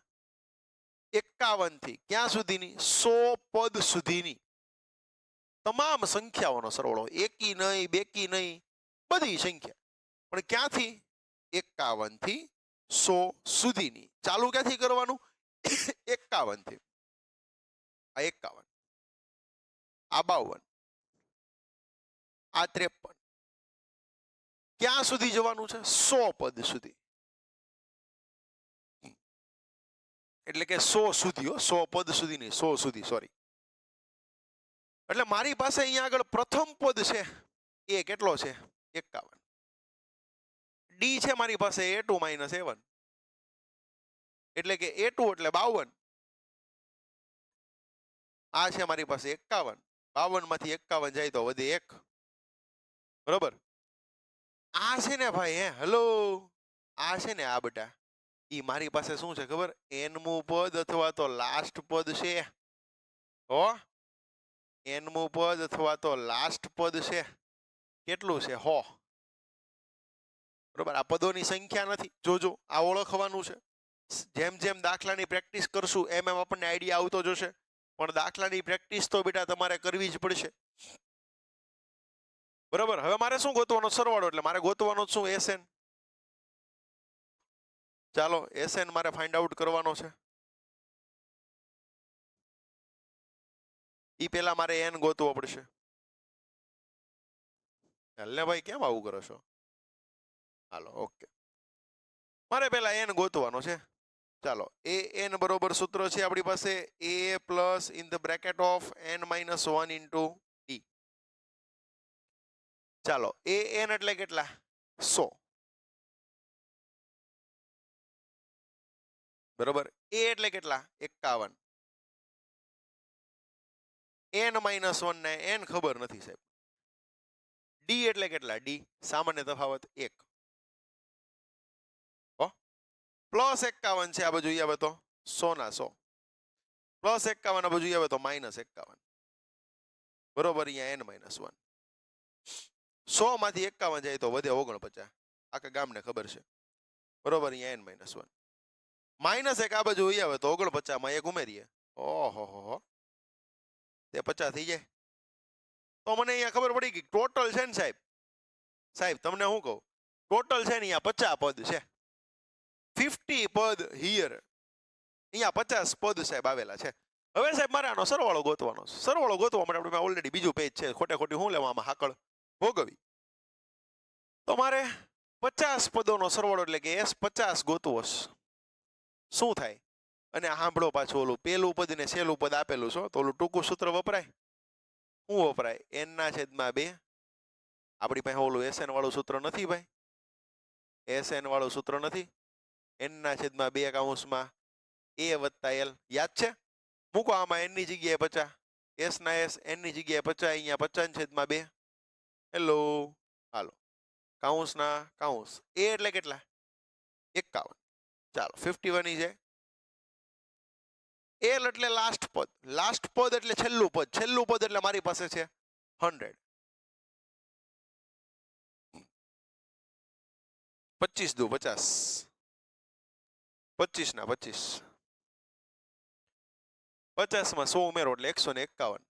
51 થી ક્યાં સુધીની? 100 પદ સુધીની તમામ સંખ્યાઓનો સરવાળો. એકી નહીં, બેકી નહીં, બધી સંખ્યા. પણ ક્યાંથી? 51 થી 100 સુધીની. ચાલુ ક્યાંથી કરવાનું? 51 થી. આ 51, આ 52, આ 53. ક્યાં સુધી જવાનું છે? 100 પદ સુધી. એટલે કે 100 સુધી. 100 પદ સુધી નહીં, 100 સુધી, સોરી. એટલે મારી પાસે અહીંયા આગળ પ્રથમ પદ છે એ કેટલો છે? 51. ડી છે મારી પાસે a2 - a1, એટલે કે a2 એટલે 52. આ છે મારી પાસે 51. 52 માંથી 51 જાય તો વધે 1. બરોબર. આ છે ને ભાઈ, હેલો, આ છે ને આ બેટા, ઈ મારી પાસે શું છે ખબર? એનમું પદ અથવા તો લાસ્ટ પદ છે. હો, એનમું પદ અથવા તો લાસ્ટ પદ છે. કેટલું છે? 100. બરોબર. આ પદોની સંખ્યા નથી. જોજો, આ ઓળખવાનું છે. જેમ જેમ દાખલાની પ્રેક્ટિસ કરશું એમ એમ આપણને આઈડિયા આવતો જશે. પણ દાખલાની પ્રેક્ટિસ તો બેટા તમારે કરવી જ પડશે. બરોબર. હવે મારે શું ગોતવાનો? સરવાળો. એટલે મારે ગોતવાનો શું? એસએન. ચાલો, એસએન મારે ફાઇન્ડ આઉટ કરવાનો છે. ઈ પેલા મારે એન ગોતવો પડશે. હાલને ભાઈ, કેમ આવું કરો છો? હાલો, ઓકે. મારે પેલા એન ગોતવાનો છે. ચાલો, એ એન બરોબર સૂત્ર છે આપણી પાસે a plus in the bracket of n - 1 into e. ચાલો, એ એન એટલે કેટલા? 100. બરોબર. એ એટલે કેટલા? 51. n - 1 ને n ખબર નથી સાહેબ. ડી એટલે કેટલા? ડી સામાન્ય તફાવત 1. પ્લસ 51 છે આ બાજુ આવે તો 100 ના 100. પ્લસ 51 આ બાજુ આવે તો -51. બરોબર. અહીંયા n - 1. 100 માંથી 51 જાય તો વધે 49. આખા ગામને ખબર છે. બરોબર. અહીંયા n - 1. -1 આ બાજુ આવે તો 49 માં 1 ઉમેરીએ. ઓહો, તે 50 થઈ જાય. તો મને અહીંયા ખબર પડી ગઈ ટોટલ છે ને સાહેબ. સાહેબ તમને શું કહું, ટોટલ છે ને અહીંયા 50 પદ છે. 50 પદ હિયર. અહીંયા 50 પદ સાહેબ આવેલા છે. હવે સાહેબ મારે આનો સરવાળો ગોતવાનો. સરવાળો ગોતવા માટે આપણે ઓલરેડી બીજું પેજ છે. ખોટે ખોટી હું લેવામાં હાકળ ભોગવી. તો મારે 50 પદોનો સરવાળો એટલે કે S50 ગોતવો. શું થાય? અને સાંભળો પાછું, ઓલું પેલું પદ ને છેલ્લું પદ આપેલું છે તો ઓલું ટૂંકું સૂત્ર વપરાય. શું વપરાય? n/2. આપણી પાસે ઓલું SN વાળું સૂત્ર નથી ભાઈ. SN વાળું સૂત્ર નથી. n/2 કૌંસમાં a વત્તા l. યાદ છે? મૂકો આમાં n ની જગ્યાએ 50. s ના s, n ની જગ્યાએ 50. અહીંયા 50/2. હેલો, હાલો, કૌંસના કૌંસ. a એટલે કેટલા? 51. ચાલો, 51 છે. l એટલે લાસ્ટ પદ. લાસ્ટ પદ એટલે છેલ્લું પદ. છેલ્લું પદ એટલે મારી પાસે છે 100. 25 દુ 50. 25 ના 25. 50 માં 100 ઉમેરો એટલે 151.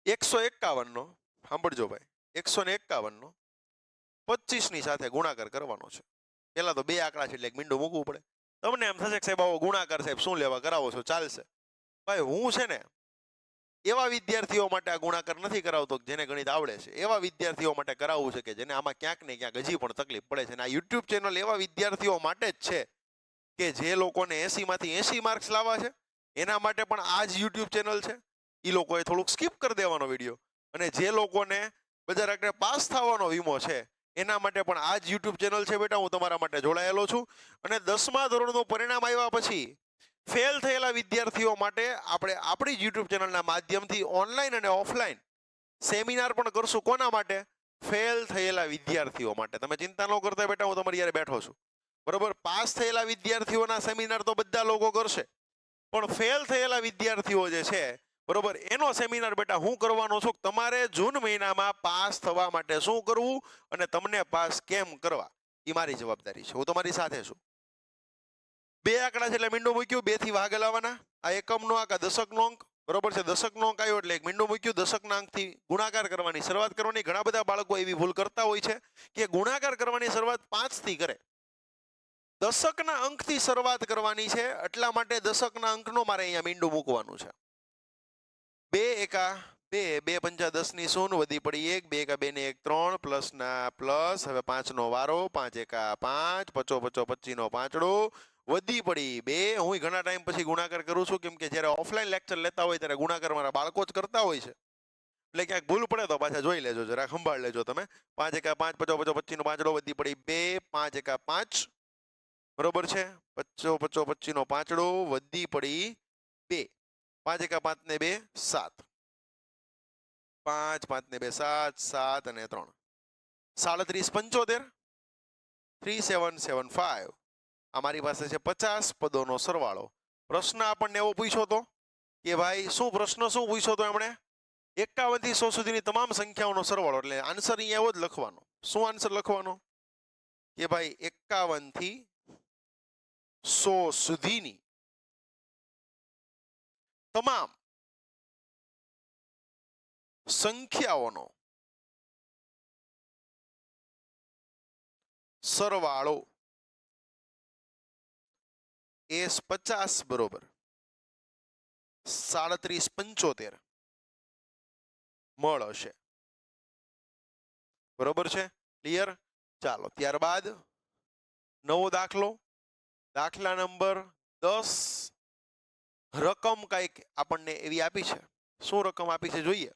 151 નો, સાંભળજો ભાઈ, 151 નો 25 ની સાથે ગુણાકાર કરવાનો છે. પેલા તો 2 આંકડા છે એટલે એક મીંડું મૂકવું પડે. તમને એમ થશે કે સાહેબ આવો ગુણાકાર સાહેબ શું લેવા કરાવો છો, ચાલશે. ભાઈ હું છે ને એવા વિદ્યાર્થીઓ માટે આ ગુણાકાર નથી કરાવતો જેને ગણિત આવડે છે. એવા વિદ્યાર્થીઓ માટે કરાવવું છે કે જેને આમાં ક્યાંક ને ક્યાંક હજી પણ તકલીફ પડે છે. અને આ યુટ્યુબ ચેનલ એવા વિદ્યાર્થીઓ માટે જ છે કે જે લોકોને 80 માંથી 80 માર્ક્સ લાવવા છે. એના માટે પણ આ જ યુટ્યુબ ચેનલ છે. એ લોકોએ થોડુંક સ્કીપ કરી દેવાનો વિડીયો. અને જે લોકોને બજાર આંકડે પાસ થવાનો વીમો છે એના માટે પણ આ જ યુટ્યુબ ચેનલ છે બેટા. હું તમારા માટે જોડાયેલો છું. અને 10મા ધોરણનું પરિણામ આવ્યા પછી ફેલ થયેલા વિદ્યાર્થીઓ માટે આપણે આપણી જ યુટ્યુબ ચેનલના માધ્યમથી ઓનલાઈન અને ઓફલાઈન સેમિનાર પણ કરશું. કોના માટે? ફેલ થયેલા વિદ્યાર્થીઓ માટે. તમે ચિંતા ન કરતા બેટા, હું તમારી યારે બેઠો છું. બરોબર. પાસ થયેલા વિદ્યાર્થીઓના સેમિનાર તો બધા લોકો કરશે, પણ ફેલ થયેલા વિદ્યાર્થીઓ જે છે બરોબર એનો સેમિનાર બેટા હું કરવાનો છું. તમારે જૂન મહિનામાં પાસ થવા માટે શું કરવું અને તમને પાસ કેમ કરવા એ મારી જવાબદારી છે. હું તમારી સાથે છું. 2 આંકડા છે એટલે મીંડું મૂક્યું. 2 થી ભાગ લાવવાના. આ એકમનો આંક, આ દશકનો અંક. બરોબર છે. દશકનો અંક આવ્યો એટલે એક મીંડું મૂક્યું. દશકના અંકથી ગુણાકાર કરવાની શરૂઆત કરવાની. ઘણા બધા બાળકો એવી ભૂલ કરતા હોય છે કે ગુણાકાર કરવાની શરૂઆત 5 થી કરે. દશકના અંકથી શરૂઆત કરવાની છે, એટલા માટે દશકના અંકનો મારે અહીંયા મીંડું મૂકવાનું છે. 2 એકા 2, 2 પંચા 10 ની શૂન, વધી પડી 1, 2 એકા 2 ને 1 3, પ્લસ ના પ્લસ. હવે 5 નો વારો, 5 એકા 5, પચો પચો 25 નો પાંચડો, વધી પડી 2. હું ઘણા ટાઈમ પછી ગુણાકાર કરું છું, કેમ કે જ્યારે ઓફલાઈન લેક્ચર લેતા હોય ત્યારે ગુણાકાર મારા બાળકો જ કરતા હોય છે. એટલે ક્યાંક ભૂલ પડે તો પાછા જોઈ લેજો, જરા સંભાળ લેજો તમે. 5 એકા 5, પચો પચો 25 નો પાંચડો, વધી પડી 2, 5 એકા 5. બરોબર છે. પચો પચો 25 નો પાંચડો, વધી પડી 2. 5 એકા 5 ને 2 7. 5 5 ને 2 7, 7 અને 3 37 75 3775. અમારી પાસે છે 50 પદોનો સરવાળો. પ્રશ્ન આપણને એવો પૂછ્યો તો કે ભાઈ શું પ્રશ્ન શું પૂછ્યો તો એમણે? 51 થી 100 સુધીની તમામ સંખ્યાઓનો સરવાળો. એટલે આન્સર અહીંયા એવો જ લખવાનો. શું આન્સર લખવાનો? કે ભાઈ 51 થી 100 સુધીની તમામ સંખ્યાઓનો સરવાળો એસ 50 બરોબર 3775 મળશે. બરોબર છે? ક્લિયર? ચાલો ત્યારબાદ નવો દાખલો. દાખલા નંબર 10. રકમ કઈક આપણને એવી આપી છે. શું રકમ આપી છે જોઈએ.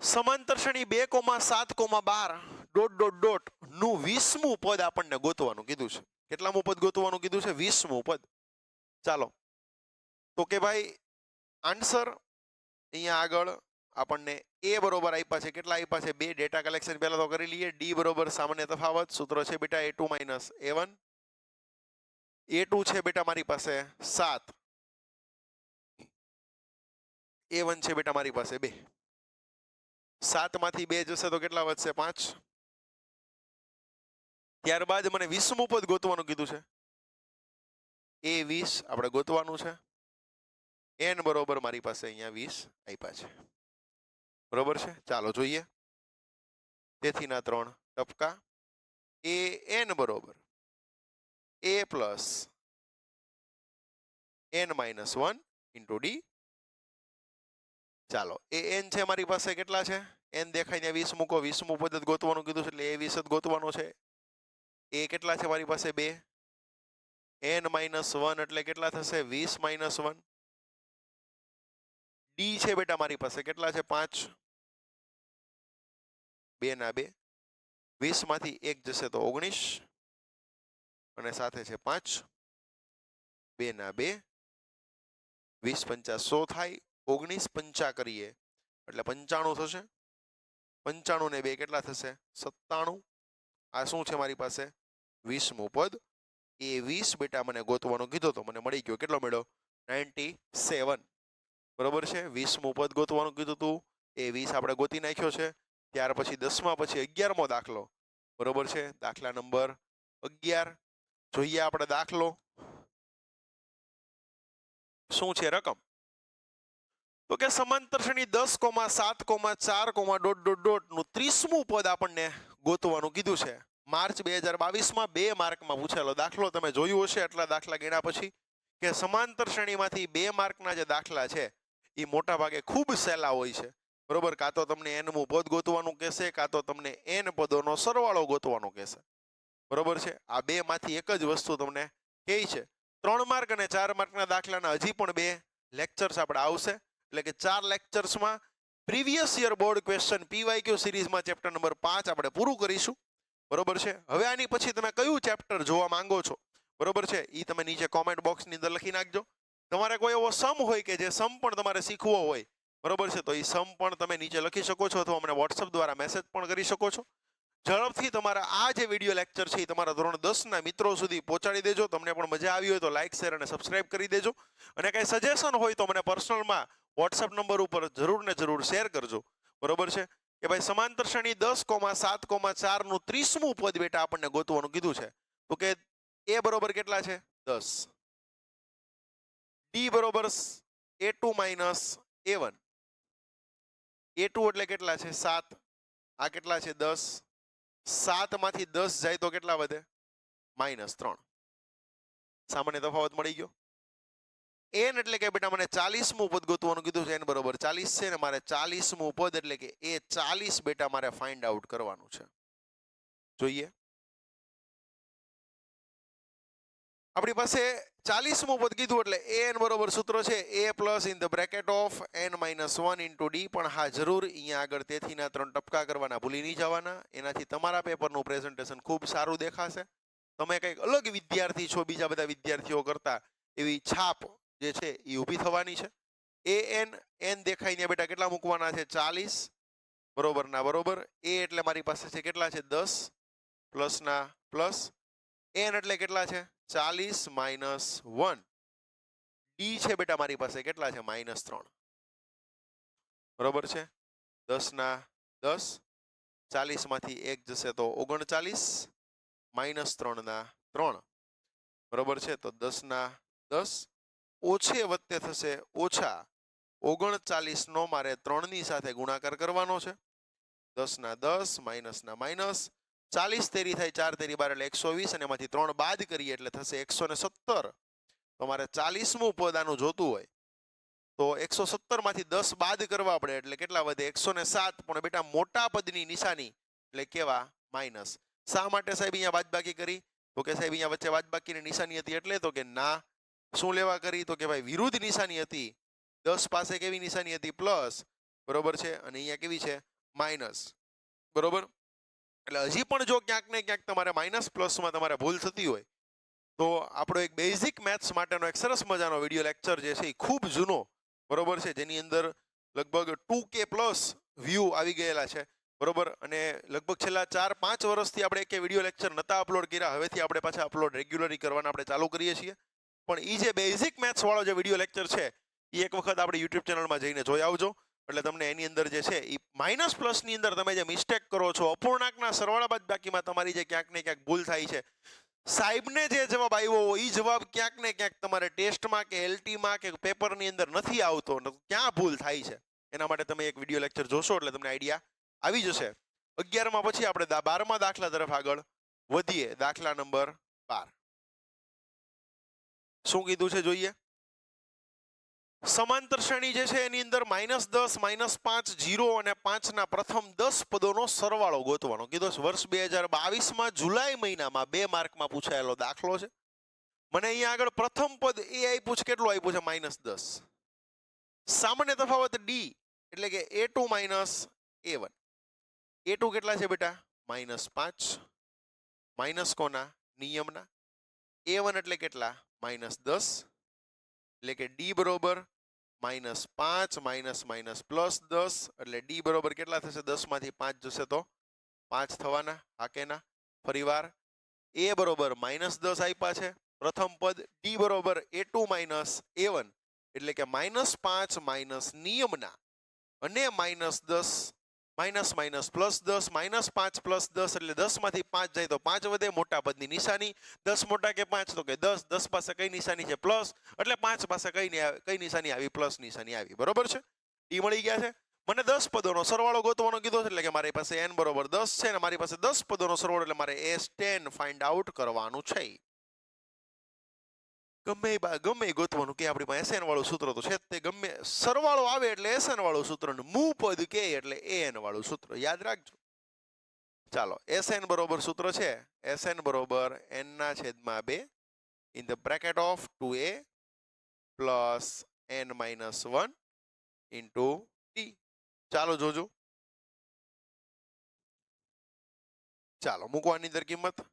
સમાંતર શ્રેણી 2,7,12 ડોટ ડોટ ડોટ નું 20મું પદ આપણને ગોતવાનું કીધું છે. કેટલામું પદ ગોતવાનું કીધું છે? 20મું પદ. ચાલો તો કે ભાઈ આન્સર અહીંયા આગળ આપણને એ બરોબર આપ્યા છે. કેટલા આપ્યા છે? 2. ડેટા કલેક્શન પહેલા તો કરી લઈએ. ડી બરોબર સામાન્ય તફાવત. સૂત્ર છે બેટા A2 માઇનસ A1. A2 છે બેટા મારી પાસે 7. A1 છે બેટા મારી પાસે 2. 7 માંથી 2 જશે તો કેટલા વધશે? 5. ત્યારબાદ મને 20મું પદ ગોતવાનું કીધું છે. A20 આપણે ગોતવાનું છે. n બરોબર મારી પાસે અહીંયા 20 આપ્યા છે. બરોબર છે? ચાલો જોઈએ. તેથી ના 3 ટપકા. an બરોબર a plus n minus 1 into D. ચાલો an છે મારી પાસે કેટલા છે? n દેખાય ત્યાં 20 મૂકો. 20મું પદ ગોતવાનું કીધું છે એટલે A20 જ ગોતવાનો છે. એ કેટલા છે મારી પાસે? 2. n માઇનસ 1 એટલે કેટલા થશે? 20 માઇનસ 1. ડી છે બેટા મારી પાસે કેટલા છે? 5. 2 ના 2. 20 માંથી 1 જશે તો 19 અને સાથે છે 5. 2 ના 2. 20 પંચા 100 થાય. 19 પંચા કરીએ એટલે 95 થશે. 95 ને 2 કેટલા થશે? 97. આ શું છે મારી પાસે? 20મું પદ. A20 બેટા મને ગોતવાનો કીધો તો મને મળી ગયો. કેટલો મળ્યો? 97. બરોબર છે? 20મું પદ ગોતવાનું કીધું તું. A20 આપણે ગોતી નાખ્યો છે. ત્યાર પછી 10મા પછી 11મો દાખલો. બરોબર છે? દાખલા નંબર 11. જોઈએ આપણે દાખલો. શું છે રકમ? તો કે સમાંતર શ્રેણી 10,7,4, ડોટ ડોટ ડોટ નું 30મું પદ આપણને ગોતવાનું કીધું છે. માર્ચ 2022માં 2 માર્કમાં પૂછેલો દાખલો તમે જોયું હશે એટલા દાખલા ગણ્યા પછી કે સમાંતર શ્રેણીમાંથી 2 માર્કના જે દાખલા છે એ મોટા ભાગે ખૂબ સહેલા હોય છે બરોબર. કાં તો તમને એનમું પદ ગોતવાનું કહેશે, કાં તો તમને એન પદોનો સરવાળો ગોતવાનો કહેશે બરોબર છે. આ બે માંથી એક જ વસ્તુ તમને કહે છે. 3 માર્ક અને 4 માર્કના દાખલાના હજી પણ 2 લેક્ચર્સ આપણે આવશે, એટલે કે 4 લેક્ચર્સમાં previous year board question PYQ સિરીઝમાં ચેપ્ટર નંબર 5 આપણે પૂરું કરીશું બરોબર છે. હવે આની પછી તમે કયું ચેપ્ટર જોવા માંગો છો બરોબર છે એ તમે નીચે કોમેન્ટ બોક્સની અંદર લખી નાખજો. તમારે કોઈ એવો સમ હોય કે જે સમ પણ તમારે શીખવો હોય બરોબર છે તો એ સમ પણ તમે નીચે લખી શકો છો અથવા અમને વોટ્સઅપ દ્વારા મેસેજ પણ કરી શકો છો. ઝડપથી તમારા આ જે વિડીયો લેક્ચર છે એ તમારા ધોરણ 10ના મિત્રો સુધી પહોંચાડી દેજો. તમને પણ મજા આવી હોય તો લાઇક શેર અને સબસ્ક્રાઇબ કરી દેજો અને કંઈ સજેશન હોય તો મને પર્સનલમાં વોટ્સઅપ નંબર ઉપર જરૂર ને જરૂર શેર કરજો બરોબર છે. કે ભાઈ સમાંતર શ્રેણી 10,7,4 નું 30મું પદ બેટા આપણને ગોતવાનું કીધું છે તો કે એ બરોબર કેટલા છે 10, ડી બરોબર A2 માઇનસ A1, A2 એટલે કેટલા છે 7, આ કેટલા છે 10, 7 માંથી 10 જાય તો કેટલા વધે -3. સામાન્ય તફાવત મળી ગયો. n એટલે કે બેટા મને 40મું પદ ગોતવાનું કીધું છે, n બરોબર 40 છે ને મારે 40મું પદ એટલે કે એ 40 બેટા મારે ફાઇન્ડ આઉટ કરવાનું છે. જોઈએ આપણી પાસે 40મું પદ કીધું એટલે an બરોબર સૂત્ર છે a plus in the bracket of n minus 1 into D. પણ હા જરૂર અહીંયા આગળ તેથીના 3 ટપકા કરવાના ભૂલી નહીં જવાના, એનાથી તમારા પેપરનું પ્રેઝન્ટેશન ખૂબ સારું દેખાશે. તમે કંઈક અલગ વિદ્યાર્થી છો બીજા બધા વિદ્યાર્થીઓ કરતા એવી છાપ જે છે એ ઊભી થવાની છે. n દેખાય ને બેટા કેટલા મૂકવાના છે 40 બરોબર ના બરોબર. a એટલે મારી પાસે છે કેટલા છે 10 પ્લસ ના પ્લસ, n એટલે કેટલા છે 40 માઇનસ 1, ડી છે બેટા મારી પાસે કેટલા છે -3 બરોબર છે. 10 ના 10, 40 માંથી 1 જશે તો 39, -3 ના 3 બરોબર છે. તો 10 ના 10 ઓછે વત્તે થશે ઓછા 39 નો મારે 3 ની સાથે ગુણાકાર કરવાનો છે. 10 ના 10 માઇનસ ના માઇનસ, 40 તેરી થાય 4 તેરી 12 એટલે 120 અને એમાંથી 3 બાદ કરીએ એટલે થશે 117. તો મારે 40મું પદ આનું જોતું હોય તો 117 માંથી 10 બાદ કરવા પડે એટલે કેટલા વધે 107. પણ બેટા મોટા પદની નિશાની એટલે કેવા માઇનસ. શા માટે સાહેબ અહીંયા બાદબાકી કરી તો કે સાહેબ અહીંયા વચ્ચે બાદબાકીની નિશાની હતી એટલે તો કે ના શું લેવા કરી તો કે ભાઈ વિરુદ્ધ નિશાની હતી. 10 પાસે કેવી નિશાની હતી પ્લસ બરોબર છે અને અહીંયા કેવી છે માઇનસ બરોબર. એટલે હજી પણ જો ક્યાંક ને ક્યાંક તમારે માઇનસ પ્લસમાં તમારે ભૂલ થતી હોય તો આપણો એક બેઝિક મેથ્સ માટેનો એક સરસ મજાનો વિડીયો લેક્ચર જે છે એ ખૂબ જૂનો બરોબર છે જેની અંદર લગભગ 2K પ્લસ વ્યૂ આવી ગયેલા છે બરોબર. અને લગભગ છેલ્લા 4-5 વર્ષથી આપણે એક વિડીયો લેક્ચર નતા અપલોડ કર્યા, હવેથી આપણે પાછા અપલોડ રેગ્યુલરલી કરવાના આપણે ચાલુ કરીએ છીએ. પણ એ જે બેઝિક મેથ્સ વાળો જે વિડીયો લેક્ચર છે એ એક વખત આપણે યુટ્યુબ ચેનલમાં જઈને જોઈ આવજો એટલે તમને એની અંદર જે છે એ માઇનસ પ્લસની અંદર તમે જે મિસ્ટેક કરો છો, અપૂર્ણાંકના સરવાળા બાદબાકીમાં તમારી જે ક્યાંક ને ક્યાંક ભૂલ થાય છે, સાહેબને જે જવાબ આવ્યો હોય એ જવાબ ક્યાંક ને ક્યાંક તમારે ટેસ્ટમાં કે LTમાં કે પેપરની અંદર નથી આવતો, ક્યાં ભૂલ થાય છે એના માટે તમે એક વિડીયો લેક્ચર જોશો એટલે તમને આઈડિયા આવી જશે. 11માં પછી આપણે 12મા દાખલા તરફ આગળ વધીએ. દાખલા નંબર 12 શું કીધું છે જોઈએ. સમાંતર શ્રેણી જે છે એની અંદર -10, -5, 0 અને 5 ના પ્રથમ 10 પદોનો સરવાળો ગોતવાનો કીધો છે. વર્ષ 2022માં જુલાઈ મહિનામાં 2 માર્કમાં પૂછાયેલો દાખલો છે. મને અહીંયા આગળ પ્રથમ પદ એ આપ્યું છે કેટલું આપ્યું છે -10. સામાન્ય તફાવત ડી એટલે કે A2 માઇનસ A1. A2 કેટલા છે બેટા -5 માઇનસ કોના નિયમના. A1 એટલે કેટલા -10 એટલે કે ડી બરોબર -5 માઇનસ માઇનસ પ્લસ 10 એટલે ડી બરોબર કેટલા થશે 10 માંથી 5 જશે તો 5 થવાના. હા કે ના. ફરીવાર A બરોબર -10 આપ્યા છે પ્રથમ પદ, ડી બરોબર A2 માઇનસ A1 એટલે કે -5 માઇનસ નિયમના અને -10 માઇનસ માઇનસ પ્લસ 10 -5 પ્લસ 10 એટલે 10 માંથી 5 જાય તો 5 વધે. મોટા પદની નિશાની 10 મોટા કે 5 તો કે 10. 10 પાસે કઈ નિશાની છે પ્લસ એટલે 5 પાસે કઈ નિશાની આવી પ્લસ નિશાની આવી બરોબર છે. ડી મળી ગયા છે. મને 10 પદોનો સરવાળો ગોતવાનો કીધો છે એટલે કે મારી પાસે n બરોબર 10 છે અને મારી પાસે 10 પદોનો સરવાળો એટલે મારે S10 ફાઇન્ડ આઉટ કરવાનું છે. ગમે એ ગોતવાનું કે આપણી પાસે SN વાળું સૂત્ર તો છે જ તે, ગમે સરવાળો આવે એટલે SN વાળું સૂત્ર ને મૂ પદ કે એટલે AN વાળું સૂત્ર યાદ રાખજો. ચાલો SN બરોબર સૂત્ર છે SN બરોબર n ના છેદમાં 2 in the bracket of 2a plus n minus 1 into t. ચાલો જોજો. ચાલો મૂકવાની અંદર કિંમત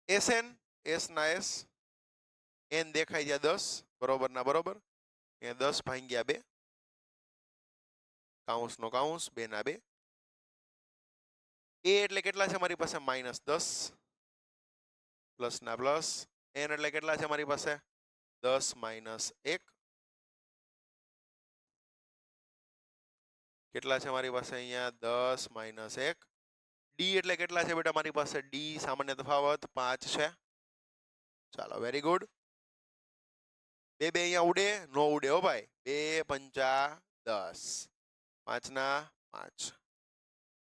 SN S ના S n દેખાય ત્યાં 10 બરોબર ના બરોબર, એ 10 ભાગ્યા 2 કાઉન્સ નો કાઉન્સ 2 ના 2. a એટલે કેટલા છે મારી પાસે -10 પ્લસ ના પ્લસ, n એટલે કેટલા છે મારી પાસે 10 - 1 કેટલા છે મારી પાસે અહીંયા 10 - 1. d એટલે કેટલા છે બેટા મારી પાસે d સામાન્ય તફાવત 5 છે. ચાલો વેરી ગુડ. 2 અહીંયા ઉડે નો ઉડે હો ભાઈ, 2 પંચા 10 5 ના 5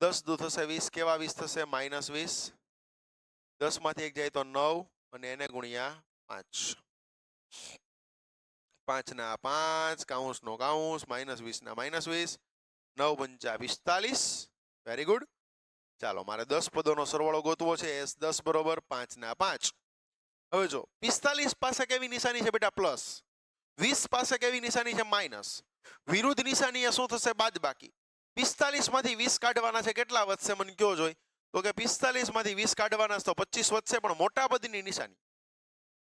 10 દુ થશે 20 કેવા 20 થશે -20 10 માંથી 1 જાય તો 9 અને એને ગુણ્યા 5 5 ના 5 કાઉન્સ નો કાઉન્સ -20 ના -20 9 પંચા 45. Very good. ચાલો મારે 10 પદોનો સરવાળો ગોતવો છે S10 બરોબર 5 ના 5. હવે જો 45 પાસે કેવી નિશાની છે બેટા પ્લસ, 20 પાસે કેવી નિશાની છે માઇનસ, વિરુદ્ધ નિશાની એ શું થશે બાદબાકી. 45 માંથી 20 કાઢવાના છે કેટલા વધશે મને કયો જોઈ, તો કે 45 માંથી 20 કાઢવાના તો 25 વધશે, પણ મોટા પદની નિશાની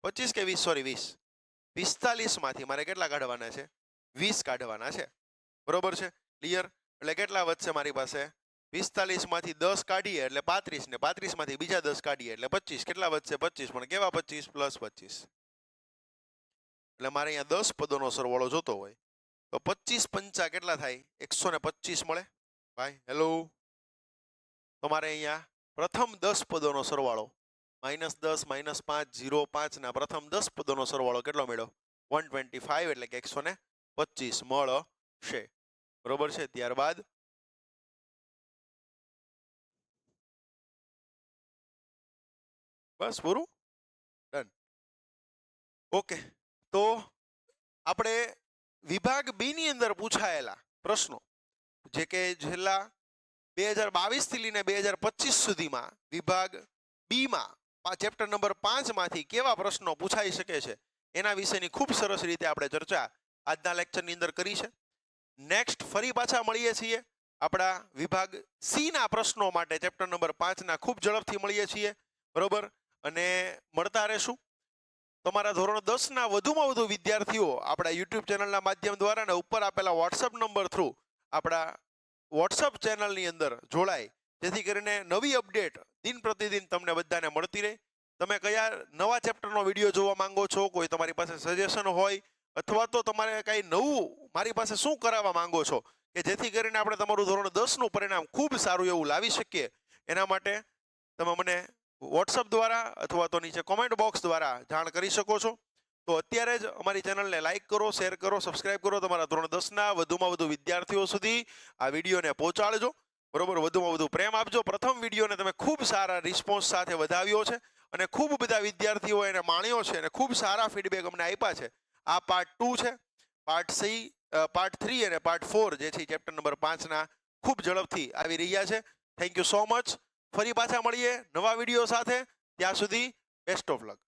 25 કે 20 સોરી 20 45 માંથી મારે કેટલા કાઢવાના છે 20 કાઢવાના છે બરોબર છે ક્લિયર. એટલે કેટલા વધશે મારી પાસે 45 માંથી 10 કાઢીએ એટલે 35 ને 35 માંથી બીજા 10 કાઢીએ એટલે 25 કેટલા વધશે 25, પણ કેવા 25 પ્લસ 25. એટલે મારે અહીંયા 10 પદોનો સરવાળો જોતો હોય તો 25 પંચા કેટલા થાય 125 મળે ભાઈ. હેલો, તો મારે અહીંયા પ્રથમ 10 પદોનો સરવાળો -10 -5 0 5 ના પ્રથમ 10 પદોનો સરવાળો કેટલો મળ્યો 125 એટલે કે 125 મળશે બરોબર છે. ત્યારબાદ બસ પૂરું ડન. ઓકે, તો આપણે વિભાગ બી ની અંદર પૂછાયેલા પ્રશ્નો જે કે છેલ્લા 2022 થી લઈને 2025 સુધીમાં વિભાગ બી માં ચેપ્ટર નંબર 5 માંથી કેવા પ્રશ્નો પૂછાઈ શકે છે એના વિશેની ખૂબ સરસ રીતે આપણે ચર્ચા આજના લેક્ચરની અંદર કરી છે. નેક્સ્ટ ફરી પાછા મળીએ છીએ આપણા વિભાગ સી ના પ્રશ્નો માટે ચેપ્ટર નંબર 5 ના ખૂબ ઝડપથી મળીએ છીએ બરોબર, અને મળતા રહેશું. તમારા ધોરણ 10 ના વધુમાં વધુ વિદ્યાર્થીઓ આપણા યુટ્યુબ ચેનલના માધ્યમ દ્વારા અને ઉપર આપેલા વોટ્સઅપ નંબર થ્રુ આપણા વોટ્સઅપ ચેનલની અંદર જોડાય, જેથી કરીને નવી અપડેટ દિન પ્રતિદિન તમને બધાને મળતી રહે. તમે કયા નવા ચેપ્ટરનો વિડીયો જોવા માંગો છો, કોઈ તમારી પાસે સજેશન હોય અથવા તો તમારે કંઈ નવું મારી પાસે શું કરાવવા માંગો છો કે જેથી કરીને આપણે તમારું ધોરણ 10 નું પરિણામ ખૂબ સારું એવું લાવી શકીએ, એના માટે તમે મને વોટ્સઅપ દ્વારા અથવા તો નીચે કોમેન્ટ બોક્સ દ્વારા જાણ કરી શકો છો. તો અત્યારે જ અમારી ચેનલને લાઈક કરો, શેર કરો, સબસ્ક્રાઇબ કરો, તમારા ધોરણ 10 ના વધુમાં વધુ વિદ્યાર્થીઓ સુધી આ વિડીયોને પહોંચાડજો બરોબર. વધુમાં વધુ પ્રેમ આપજો. પ્રથમ વિડીયોને તમે ખૂબ સારા રિસ્પોન્સ સાથે વધાવ્યો છે અને ખૂબ બધા વિદ્યાર્થીઓ એને માણ્યો છે અને ખૂબ સારા ફીડબેક અમને આપ્યા છે. આ પાર્ટ 2 છે. પાર્ટ 3 અને પાર્ટ 4 જે છે ચેપ્ટર નંબર 5 ના ખૂબ ઝડપથી આવી રહ્યા છે. Thank you so much. ફરી પાછા મળીએ નવા વિડીયો સાથે. ત્યાં સુધી બેસ્ટ ઓફ લક.